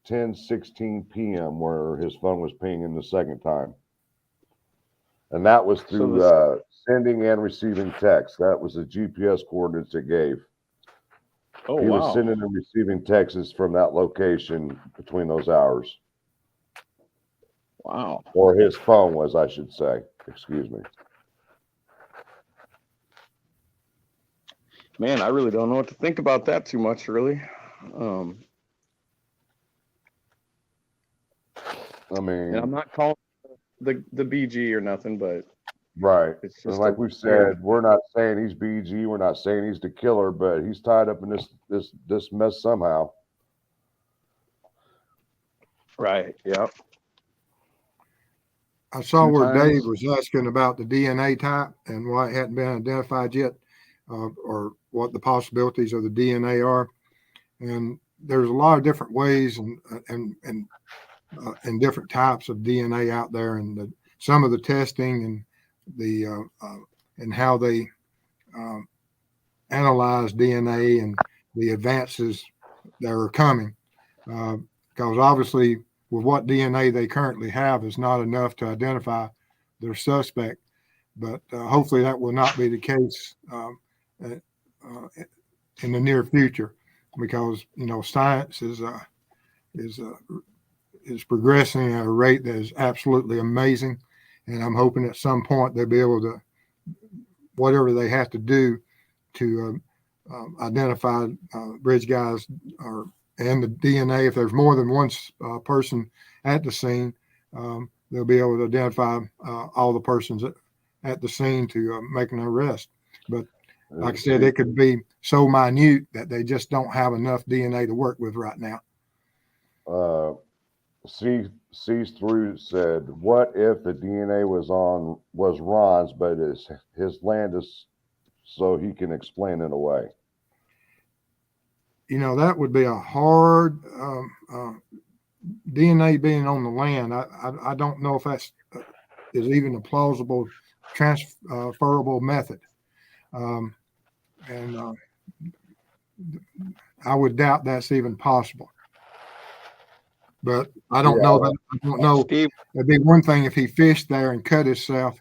B: 10:16 p.m. where his phone was pinging the second time. And that was through sending and receiving text. That was the GPS coordinates it gave.
E: Oh,
B: he was sending and receiving texts from that location between those hours.
E: Wow.
B: Or his phone was, I should say. Excuse me.
E: Man, I really don't know what to think about that too much, really.
B: I mean,
E: and I'm not calling the BG or nothing, but
B: right.
E: It's just
B: and like we've said, we're not saying he's BG. We're not saying he's the killer, but he's tied up in this mess somehow.
E: Right. Yep.
D: I saw
B: Two
D: where
B: times?
D: Dave was asking about the DNA type and why it hadn't been identified yet, or what the possibilities of the DNA are. And there's a lot of different ways and different types of DNA out there, and some of the testing and the and how they analyze DNA and the advances that are coming. Because obviously, with what DNA they currently have, is not enough to identify their suspect. But hopefully, that will not be the case in the near future, because science is progressing at a rate that is absolutely amazing, and I'm hoping at some point they'll be able to, whatever they have to do to identify bridge guys and the DNA. If there's more than one person at the scene, they'll be able to identify all the persons at the scene to make an arrest. But like I said, it could be so minute that they just don't have enough DNA to work with right now.
B: Sees through said, "What if the DNA was Ron's, but his land is so he can explain it away?"
D: That would be a hard DNA being on the land. I don't know if that's is even a plausible transferable method, and I would doubt that's even possible. But I don't know that. I don't know.
E: Steve,
D: It'd be one thing if he fished there and cut himself.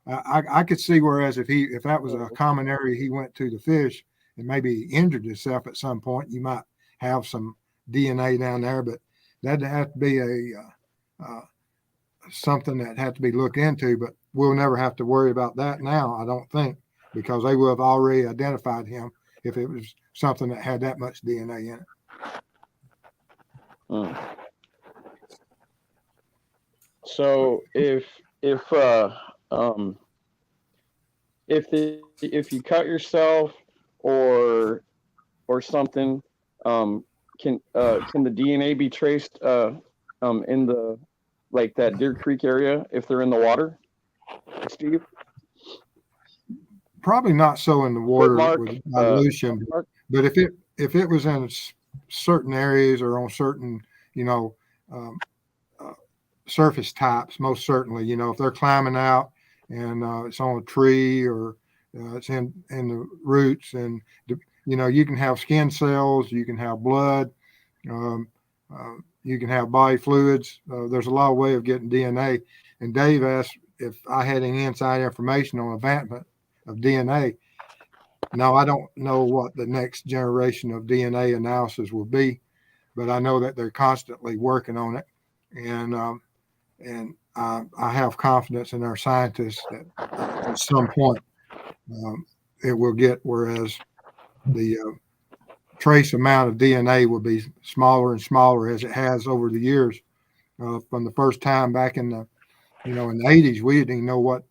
D: I could see, whereas if that was a common area he went to fish and maybe he injured himself at some point, you might have some DNA down there. But that'd have to be something that had to be looked into. But we'll never have to worry about that now, I don't think, because they will have already identified him if it was something that had that much DNA in it.
E: So if you cut yourself or something, can the DNA be traced in the that Deer Creek area if they're in the water, Steve?
D: Probably not so in the water
E: Mark,
D: with dilution, but if it was in certain areas or on certain surface types, most certainly. If they're climbing out and it's on a tree or it's in the roots, and you can have skin cells, you can have blood, you can have body fluids. There's a lot of way of getting DNA. And Dave asked if I had any inside information on advancement of DNA. Now, I don't know what the next generation of DNA analysis will be, but I know that they're constantly working on it. And I have confidence in our scientists that at some point it will get, whereas the trace amount of DNA will be smaller and smaller as it has over the years. From the first time back in the in the 80s, we didn't even know what,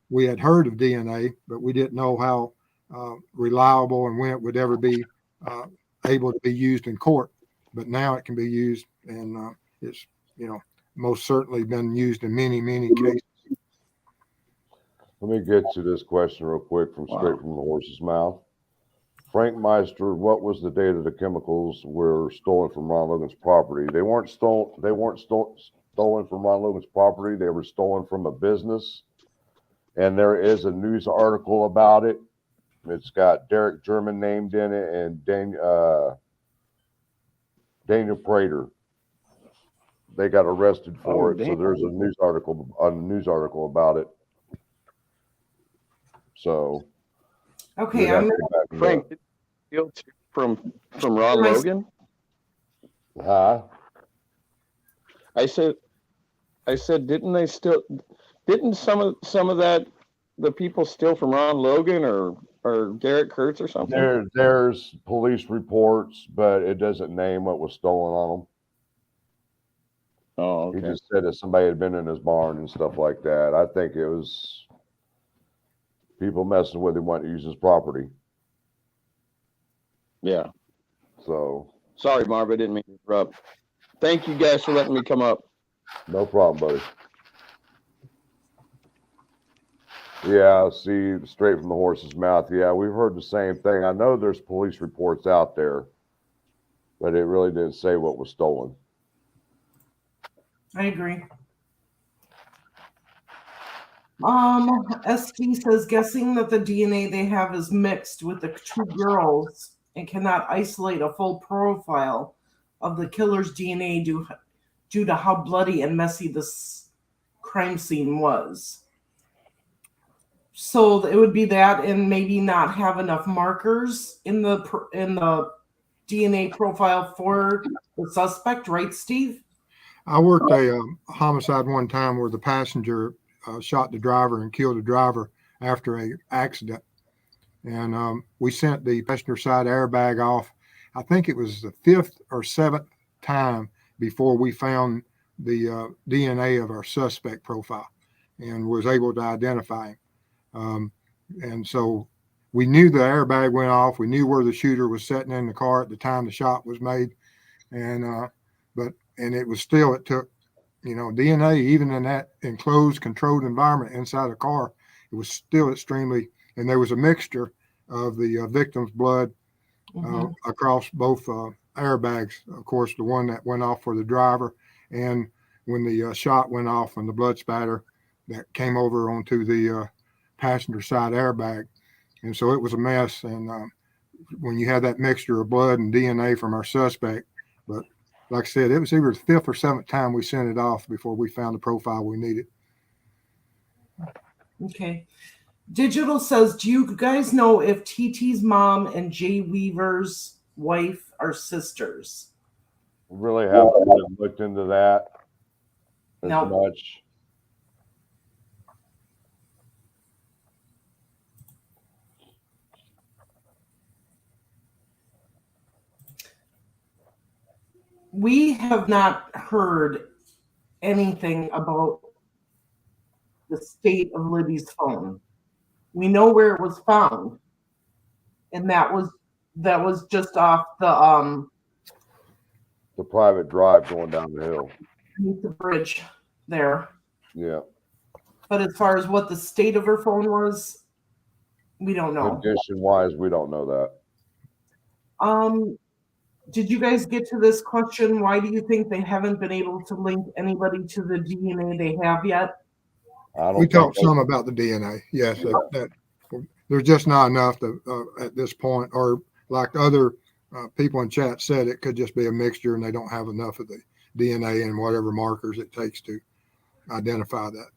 D: we had heard of DNA, but we didn't know how reliable and when it would ever be able to be used in court. But now it can be used, and it's most certainly been used in many cases.
B: Let me get to this question real quick straight from the horse's mouth. Frank Meister, what was the date of the chemicals were stolen from Ron Logan's property? They weren't stolen from Ron Logan's property. They were stolen from a business. And there is a news article about it. It's got Derek German named in it and Daniel Prater. They got arrested for it. So there's a news article about it. So
A: okay,
E: Frank from Ron Logan.
B: Huh?
E: I said didn't some of that the people steal from Ron Logan or Garrett Kurtz or something?
B: There's police reports, but it doesn't name what was stolen on them.
E: Oh, okay.
B: He just said that somebody had been in his barn and stuff like that. I think it was people messing with him, wanting to use his property.
E: Yeah.
B: So
E: sorry, Marv, I didn't mean to interrupt. Thank you guys for letting me come up.
B: No problem, buddy. Yeah, see, straight from the horse's mouth. Yeah, we've heard the same thing. I know there's police reports out there, but it really didn't say what was stolen.
A: I agree. SD says, guessing that the DNA they have is mixed with the two girls and cannot isolate a full profile of the killer's DNA due to how bloody and messy this crime scene was. So it would be that, and maybe not have enough markers in the DNA profile for the suspect, right, Steve?
D: I worked a homicide one time where the passenger shot the driver and killed the driver after a accident. And we sent the passenger side airbag off. I think it was the 5th or 7th time before we found the DNA of our suspect profile and was able to identify him. And so we knew the airbag went off. We knew where the shooter was sitting in the car at the time the shot was made. And it was still, it took, DNA, even in that enclosed, controlled environment inside a car, it was still extremely, and there was a mixture of the victim's blood across both airbags. Of course, the one that went off for the driver, and when the shot went off and the blood spatter that came over onto the passenger side airbag. And so it was a mess. And when you had that mixture of blood and DNA from our suspect, but like I said, it was either the 5th or 7th time we sent it off before we found the profile we needed.
A: Okay. Digital says, do you guys know if TT's mom and Jay Weaver's wife are sisters?
B: We really haven't really looked into that as much.
A: We have not heard anything about the state of Libby's phone. We know where it was found, and that was just off the
B: private drive going down the hill,
A: beneath the bridge there.
B: Yeah.
A: But as far as what the state of her phone was, we don't know.
B: Condition wise, we don't know that.
A: Did you guys get to this question? Why do you think they haven't been able to link anybody to the DNA they have yet?
D: We talked some about the DNA. Yes, that there's just not enough to, at this point, or like other people in chat said, it could just be a mixture and they don't have enough of the DNA and whatever markers it takes to identify that.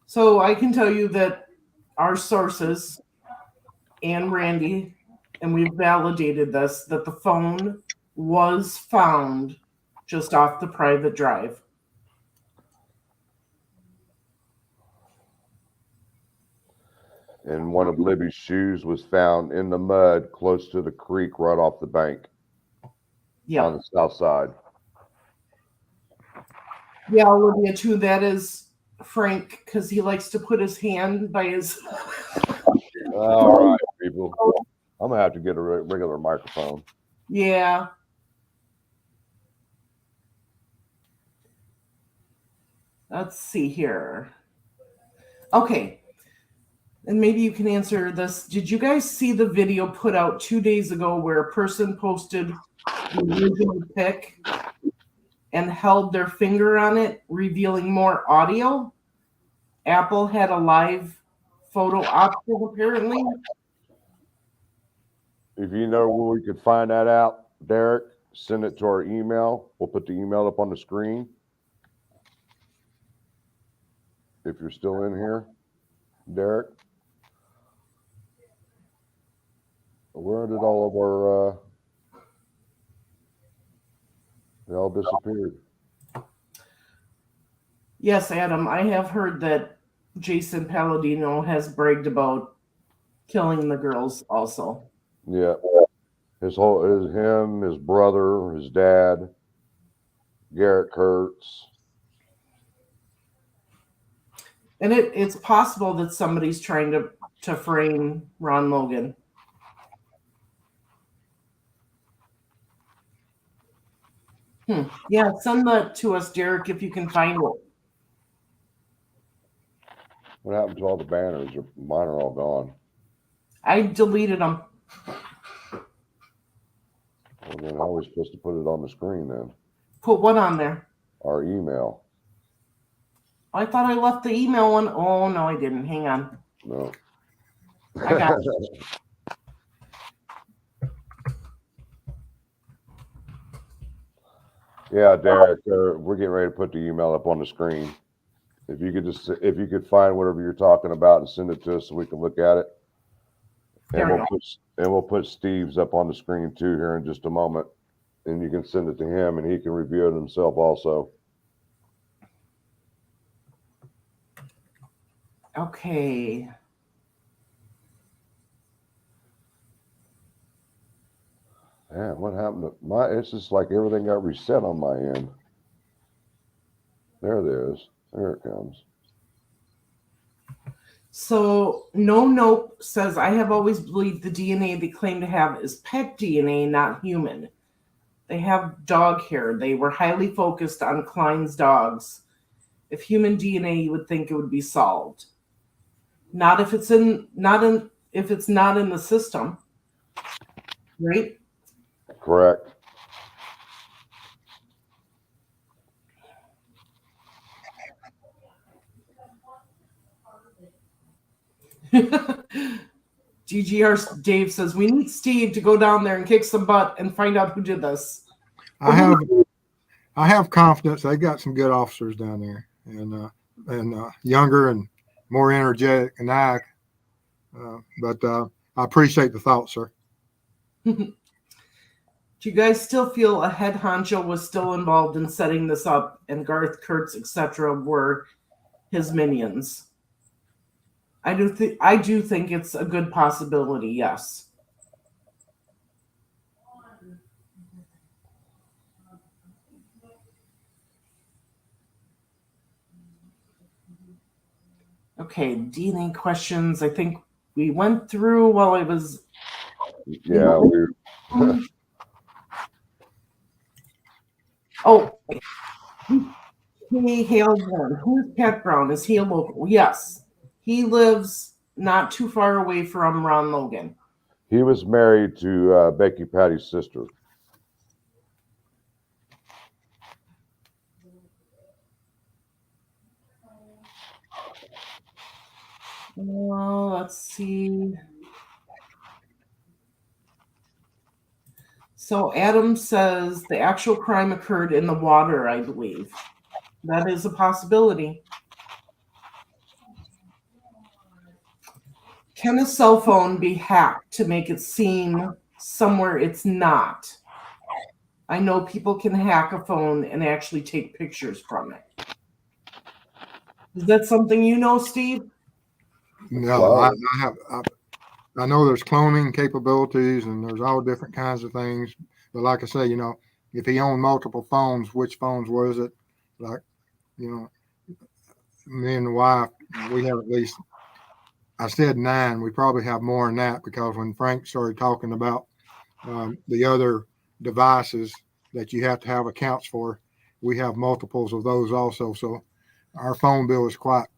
A: So I can tell you that our sources and Randy, and we've validated this, that the phone was found just off the private drive.
B: And one of Libby's shoes was found in the mud close to the creek right off the bank.
A: Yeah.
B: On the south side.
A: Yeah, Olivia, too. That is Frank, because he likes to put his hand by his...
B: All right, people. I'm going to have to get a regular microphone.
A: Yeah. Let's see here. Okay. And maybe you can answer this. Did you guys see the video put out 2 days ago where a person posted the original pic and held their finger on it, revealing more audio? Apple had a live photo option, apparently.
B: If you know where we could find that out, Derek, send it to our email. We'll put the email up on the screen. If you're still in here, Derek. Where did all of our, they all disappeared?
A: Yes, Adam, I have heard that Jason Palladino has bragged about killing the girls also.
B: Yeah. Him, his brother, his dad, Garrett Kurtz.
A: And it's possible that somebody's trying to frame Ron Logan. Yeah, send that to us, Derek, if you can find it.
B: What happened to all the banners? Mine are all gone.
A: I deleted them.
B: Well, then how are we supposed to put it on the screen then?
A: Put what on there?
B: Our email.
A: I thought I left the email one. Oh, no, I didn't. Hang on.
B: No.
A: I got it.
B: Yeah, Derek, we're getting ready to put the email up on the screen. If you could find whatever you're talking about and send it to us so we can look at it.
A: There we go.
B: We'll put Steve's up on the screen too here in just a moment. And you can send it to him and he can review it himself also.
A: Okay.
B: Yeah, what happened to it's just like everything got reset on my end. There it is. There it comes.
A: So, Nope says, I have always believed the DNA they claim to have is pet DNA, not human. They have dog hair. They were highly focused on Klein's dogs. If human DNA, you would think it would be solved. Not if it's not in the system, right?
B: Correct.
A: GGR Dave says we need Steve to go down there and kick some butt and find out who did this.
D: I have confidence. They got some good officers down there, and younger and more energetic than I. But I appreciate the thought, sir.
A: Do you guys still feel a head honcho was still involved in setting this up, and Garth Kurtz, etc., were his minions? I do think it's a good possibility. Yes. Okay, DNA questions. I think we went through while I was.
B: Yeah,
A: Oh, hey, Hale Brown. Who's Pat Brown? Is he a local? Yes. He lives not too far away from Ron Logan.
B: he was married to Becky Patty's sister.
A: Well, let's see. So Adam says the actual crime occurred in the water, I believe. That is a possibility. Can a cell phone be hacked to make it seem somewhere it's not? I know people can hack a phone and actually take pictures from it. Is that something you know, Steve?
D: No, I know there's cloning capabilities and there's all different kinds of things. But like I say, if he owned multiple phones, which phones was it? Like, me and the wife, we have at least, I said 9. We probably have more than that because when Frank started talking about the other devices that you have to have accounts for, we have multiples of those also. So our phone bill is quite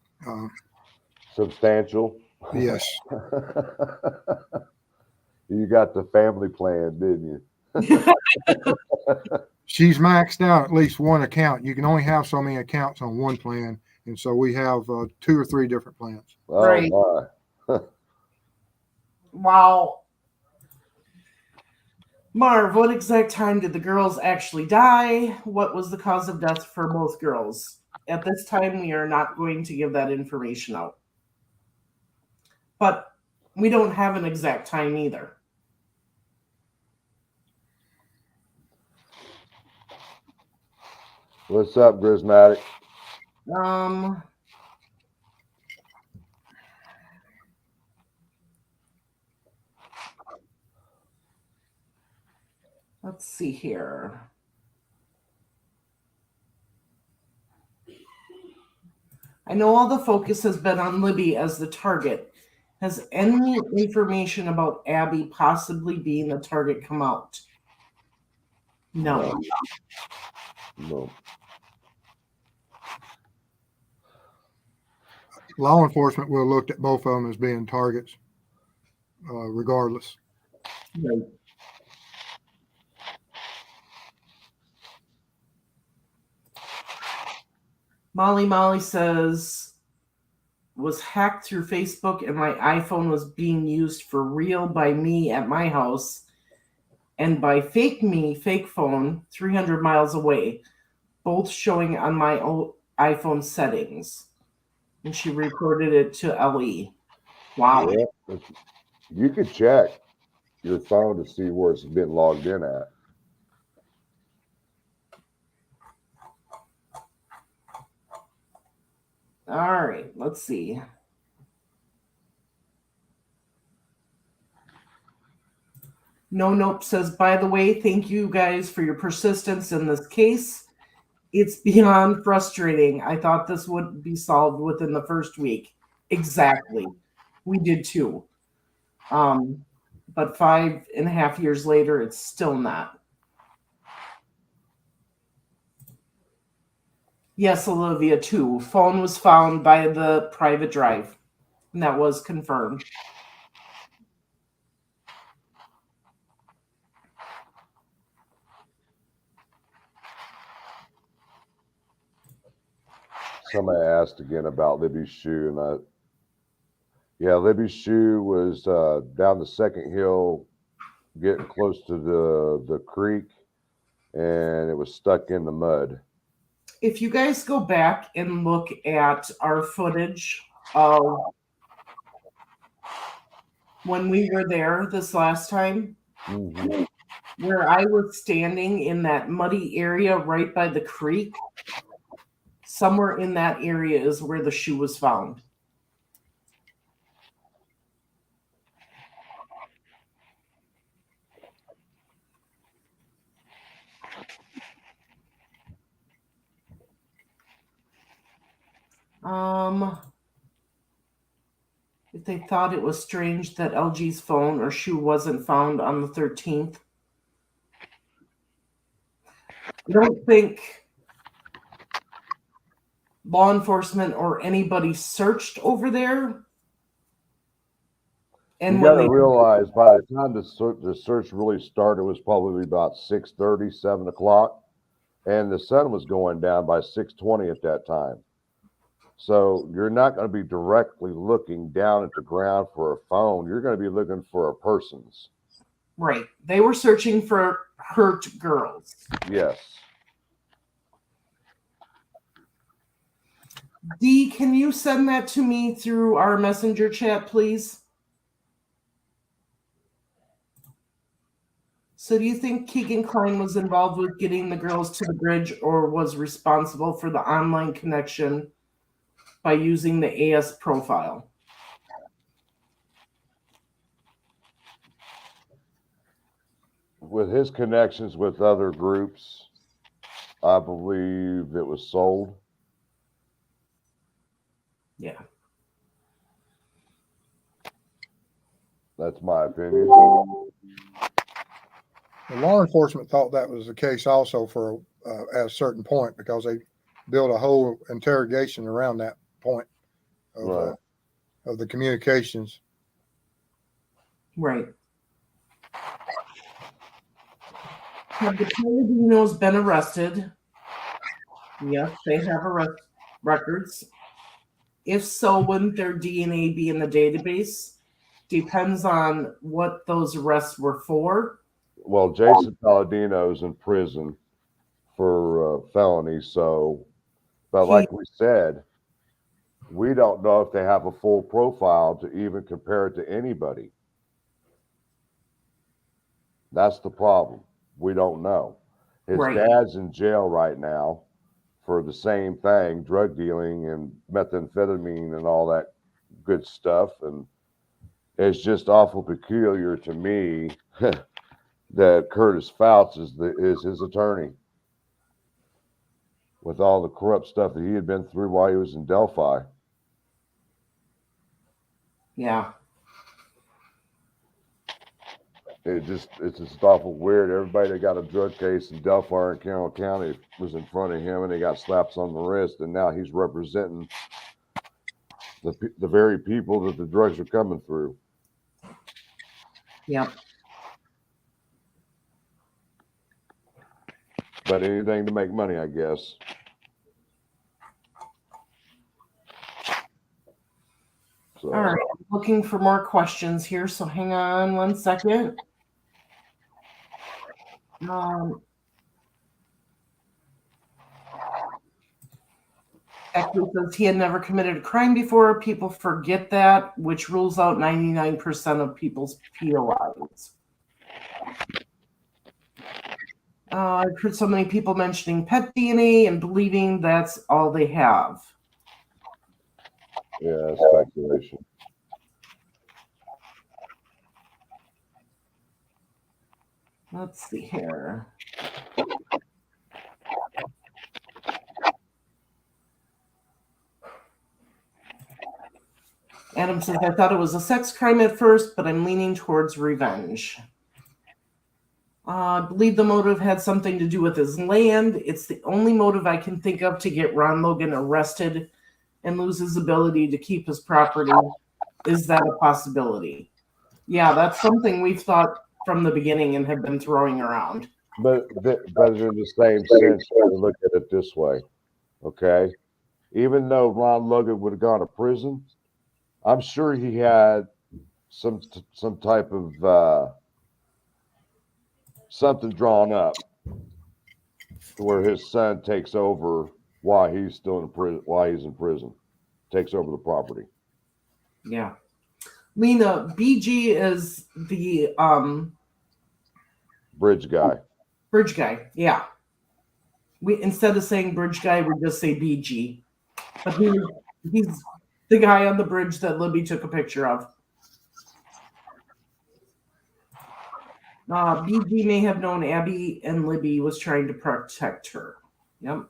B: Substantial.
D: yes.
B: You got the family plan, didn't you?
D: She's maxed out at least one account. You can only have so many accounts on one plan. And so we have 2 or 3 different plans.
B: Oh,
A: Right.
B: my.
A: Wow. Marv, what exact time did the girls actually die? What was the cause of death for both girls? At this time, we are not going to give that information out. But we don't have an exact time either.
B: What's up, Grismatic?
A: Let's see here. I know all the focus has been on Libby as the target. Has any information about Abby possibly being the target come out? No.
B: No.
D: Law enforcement will have looked at both of them as being targets, regardless.
A: Right. Molly says, was hacked through Facebook and my iPhone was being used for real by me at my house and by fake phone 300 miles away, both showing on my own iPhone settings. And she reported it to LE. Wow.
B: Yeah. You could check your phone to see where it's been logged in at.
A: All right, let's see. Nope says, by the way, thank you guys for your persistence in this case. It's beyond frustrating. I thought this would be solved within the first week. Exactly. We did too. But 5.5 years later, it's still not. Yes, Olivia, too. Phone was found by the private drive, and that was confirmed.
B: Somebody asked again about Libby's shoe, and Libby's shoe was down the second hill, getting close to the creek, and it was stuck in the mud.
A: If you guys go back and look at our footage of when we were there this last time, where I was standing in that muddy area right by the creek, somewhere in that area is where the shoe was found. If they thought it was strange that LG's phone or shoe wasn't found on the 13th. I don't think law enforcement or anybody searched over there. And
B: you got to realize by the time the search really started, it was probably about 6:30, 7 o'clock, and the sun was going down by 6:20 at that time. So you're not going to be directly looking down at the ground for a phone. You're going to be looking for a person's.
A: Right. They were searching for hurt girls.
B: Yes.
A: Dee, can you send that to me through our messenger chat, please? So do you think Keegan Klein was involved with getting the girls to the bridge or was responsible for the online connection by using the AS profile?
B: With his connections with other groups, I believe it was sold.
A: Yeah.
B: That's my opinion.
D: The law enforcement thought that was the case also for at a certain point because they built a whole interrogation around that point of the communications.
A: Right. Have the Paladinos been arrested? Yes, they have arrest records. If so, wouldn't their DNA be in the database? Depends on what those arrests were for.
B: Well, Jason Palladino's in prison for felony, so, but like we said, we don't know if they have a full profile to even compare it to anybody. That's the problem. We don't know. His dad's in jail right now for the same thing, drug dealing and methamphetamine and all that good stuff. And it's just awful peculiar to me that Curtis Fouts is his attorney with all the corrupt stuff that he had been through while he was in Delphi.
A: Yeah.
B: it's just awful weird. Everybody that got a drug case in Delphi and Carroll County was in front of him, and they got slaps on the wrist, and now he's representing the very people that the drugs are coming through.
A: Yep.
B: But anything to make money, I guess. So,
A: All right. I'm looking for more questions here, so hang on one second. Actually says he had never committed a crime before. People forget that, which rules out 99% of people's POIs. I've heard so many people mentioning pet DNA and believing that's all they have.
B: yeah, speculation.
A: Let's see here. Adam says, I thought it was a sex crime at first, but I'm leaning towards revenge. I believe the motive had something to do with his land. It's the only motive I can think of to get Ron Logan arrested and lose his ability to keep his property. Is that a possibility? Yeah, that's something we've thought from the beginning and have been throwing around.
B: But in the same sense, you look at it this way, okay? Even though Ron Logan would have gone to prison, I'm sure he had some type of something drawn up to where his son takes over while he's still in prison. While he's in prison, takes over the property.
A: Yeah. Lena, BG is the
B: Bridge guy.
A: bridge guy. Yeah. We instead of saying bridge guy, we just say BG. But he's the guy on the bridge that Libby took a picture of. BG may have known Abby and Libby was trying to protect her. Yep.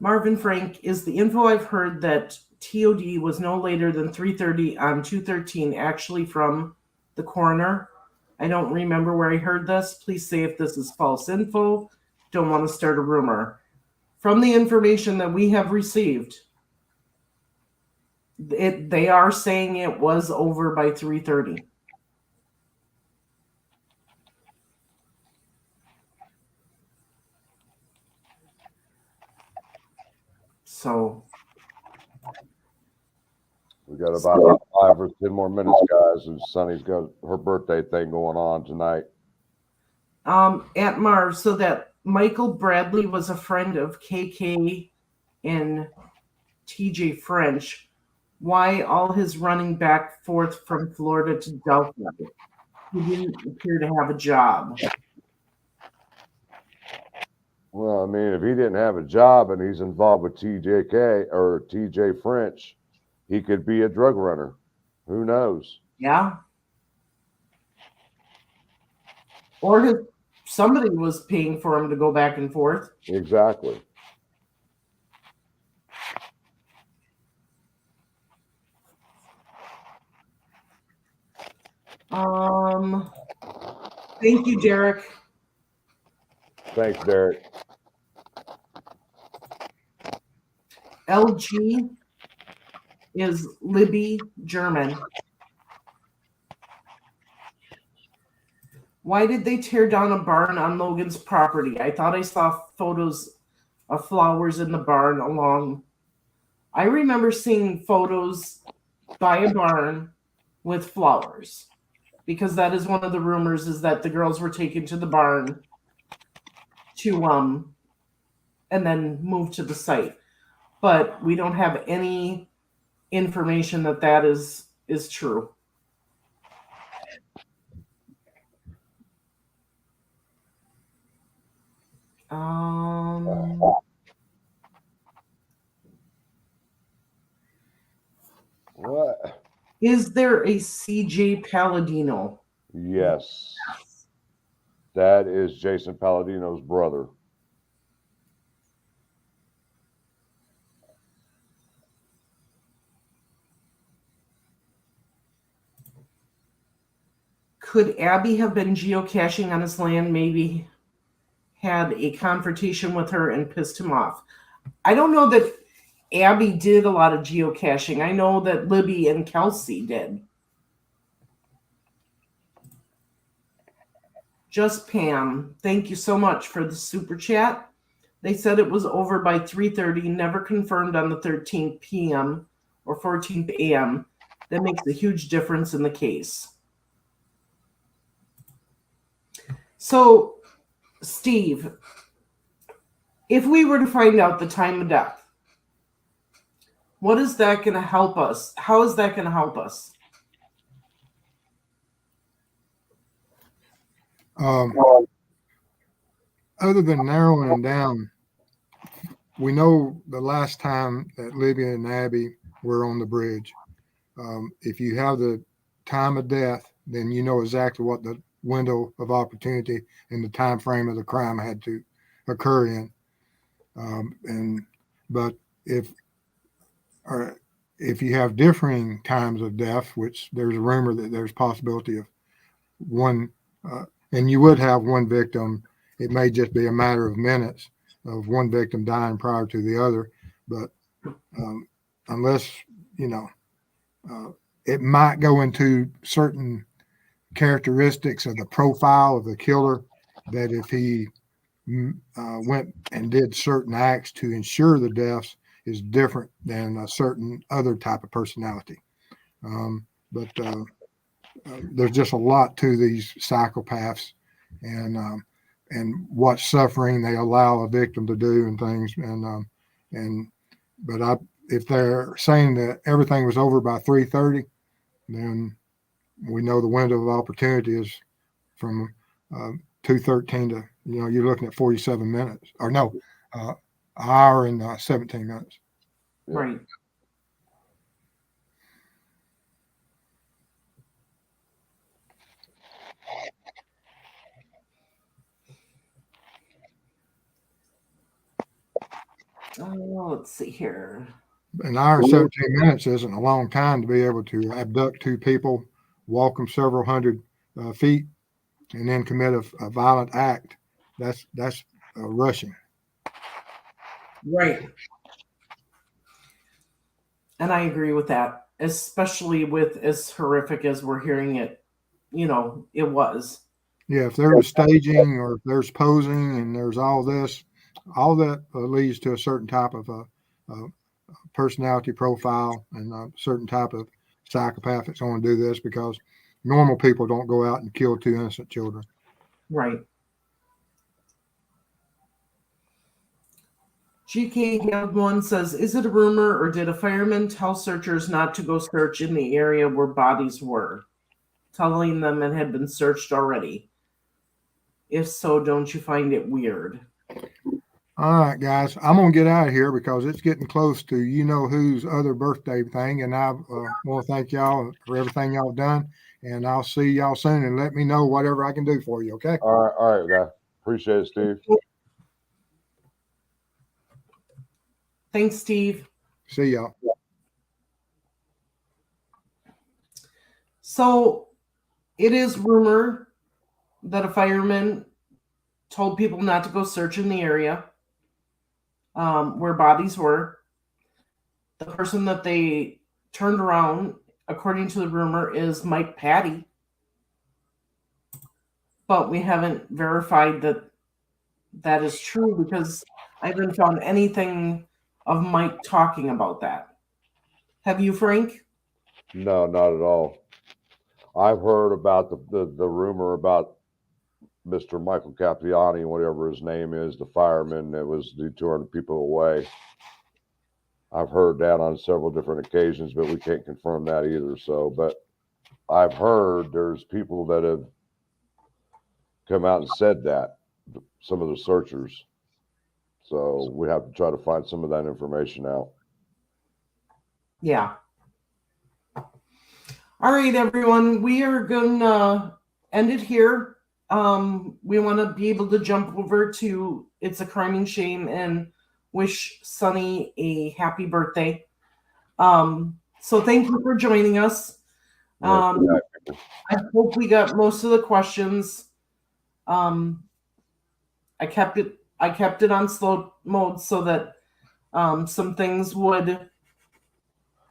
A: Marvin Frank, is the info I've heard that TOD was no later than 3:30 on 2/13 actually from the coroner? I don't remember where I heard this. Please say if this is false info. Don't want to start a rumor. From the information that we have received, they are saying it was over by 3:30. So
B: We got about 5 or 10 more minutes, guys, and Sunny's got her birthday thing going on tonight.
A: At Marv, so that Michael Bradley was a friend of KK and TJ French. Why all his running back forth from Florida to Delphi? He didn't appear to have a job.
B: Well, I mean, if he didn't have a job and he's involved with TJK or TJ French, he could be a drug runner. Who knows?
A: Yeah. Or somebody was paying for him to go back and forth.
B: Exactly.
A: Thank you, Derek.
B: Thanks, Derek.
A: LG is Libby German. Why did they tear down a barn on Logan's property? I thought I saw photos of flowers in the barn along. I remember seeing photos by a barn with flowers because that is one of the rumors is that the girls were taken to the barn to and then moved to the site. But we don't have any information that is true.
B: What?
A: Is there a CJ Palladino?
B: Yes. That is Jason Palladino's brother.
A: Could Abby have been geocaching on his land? Maybe had a confrontation with her and pissed him off. I don't know that Abby did a lot of geocaching. I know that Libby and Kelsey did. Just Pam. Thank you so much for the super chat. They said it was over by 3:30, never confirmed on the 13th p.m. or 14th a.m. That makes a huge difference in the case. So, Steve, if we were to find out the time of death, what is that going to help us? How is that going to help us?
D: Other than narrowing them down, we know the last time that Libby and Abby were on the bridge. If you have the time of death, then you know exactly what the window of opportunity and the time frame of the crime had to occur in. But if you have differing times of death, which there's a rumor that there's possibility of one, and you would have one victim, it may just be a matter of minutes of one victim dying prior to the other. But unless, it might go into certain characteristics of the profile of the killer, that if he went and did certain acts to ensure the deaths is different than a certain other type of personality. But there's just a lot to these psychopaths and what suffering they allow a victim to do and things. But if they're saying that everything was over by 3:30, then we know the window of opportunity is from 2:13 to, you're looking at 47 minutes, or no, an hour and 17 minutes.
A: Right. Let's see here.
D: An hour and 17 minutes isn't a long time to be able to abduct two people, walk them several hundred feet, and then commit a violent act. That's rushing.
A: Right. And I agree with that, especially with as horrific as we're hearing it, it was.
D: Yeah, if there's staging or if there's posing and there's all this, all that leads to a certain type of personality profile and a certain type of psychopath that's going to do this, because normal people don't go out and kill two innocent children.
A: Right. GK1 says, is it a rumor or did a fireman tell searchers not to go search in the area where bodies were, telling them it had been searched already? If so, don't you find it weird?
D: All right, guys, I'm going to get out of here because it's getting close to who's other birthday thing. And I want to thank y'all for everything y'all done. And I'll see y'all soon, and let me know whatever I can do for you. Okay.
B: All right, guy. Appreciate it, Steve.
A: Thanks, Steve.
D: See y'all.
A: So it is rumor that a fireman told people not to go search in the area where bodies were. The person that they turned around, according to the rumor, is Mike Patty. But we haven't verified that is true, because I haven't found anything of Mike talking about that. Have you, Frank?
B: No, not at all. I've heard about the rumor about Mr. Michael Capiani, whatever his name is, the fireman that was detouring people away. I've heard that on several different occasions, but we can't confirm that either. So, but I've heard there's people that have come out and said that, some of the searchers. So we have to try to find some of that information out.
A: Yeah. All right, everyone. We are going to end it here. We want to be able to jump over to It's a Crime and Shame and wish Sunny a happy birthday. So thank you for joining us. I hope we got most of the questions. I kept it on slow mode so that some things would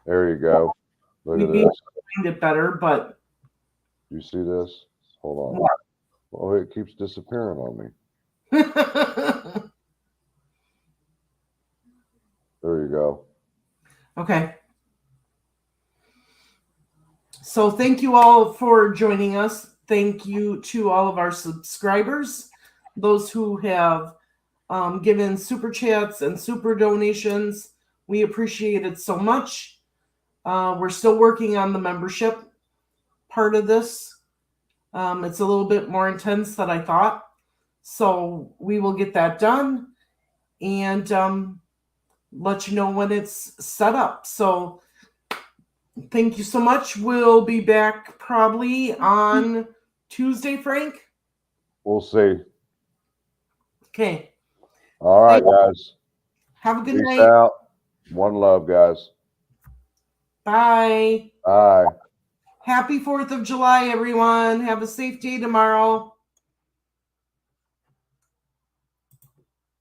B: There you go. Look at
A: we'd be able
B: this.
A: to find it better, but
B: You see this? Hold on.
A: What?
B: Oh, it keeps disappearing on me. There you go.
A: okay. So thank you all for joining us. Thank you to all of our subscribers, those who have given super chats and super donations. We appreciate it so much. We're still working on the membership part of this. It's a little bit more intense than I thought. So we will get that done and let you know when it's set up. So thank you so much. We'll be back probably on Tuesday, Frank.
B: We'll see.
A: Okay.
B: All right, guys.
A: Have a good
B: Peace
A: night.
B: out. One love, guys.
A: Bye.
B: Bye.
A: Happy 4th of July, everyone. Have a safe day tomorrow.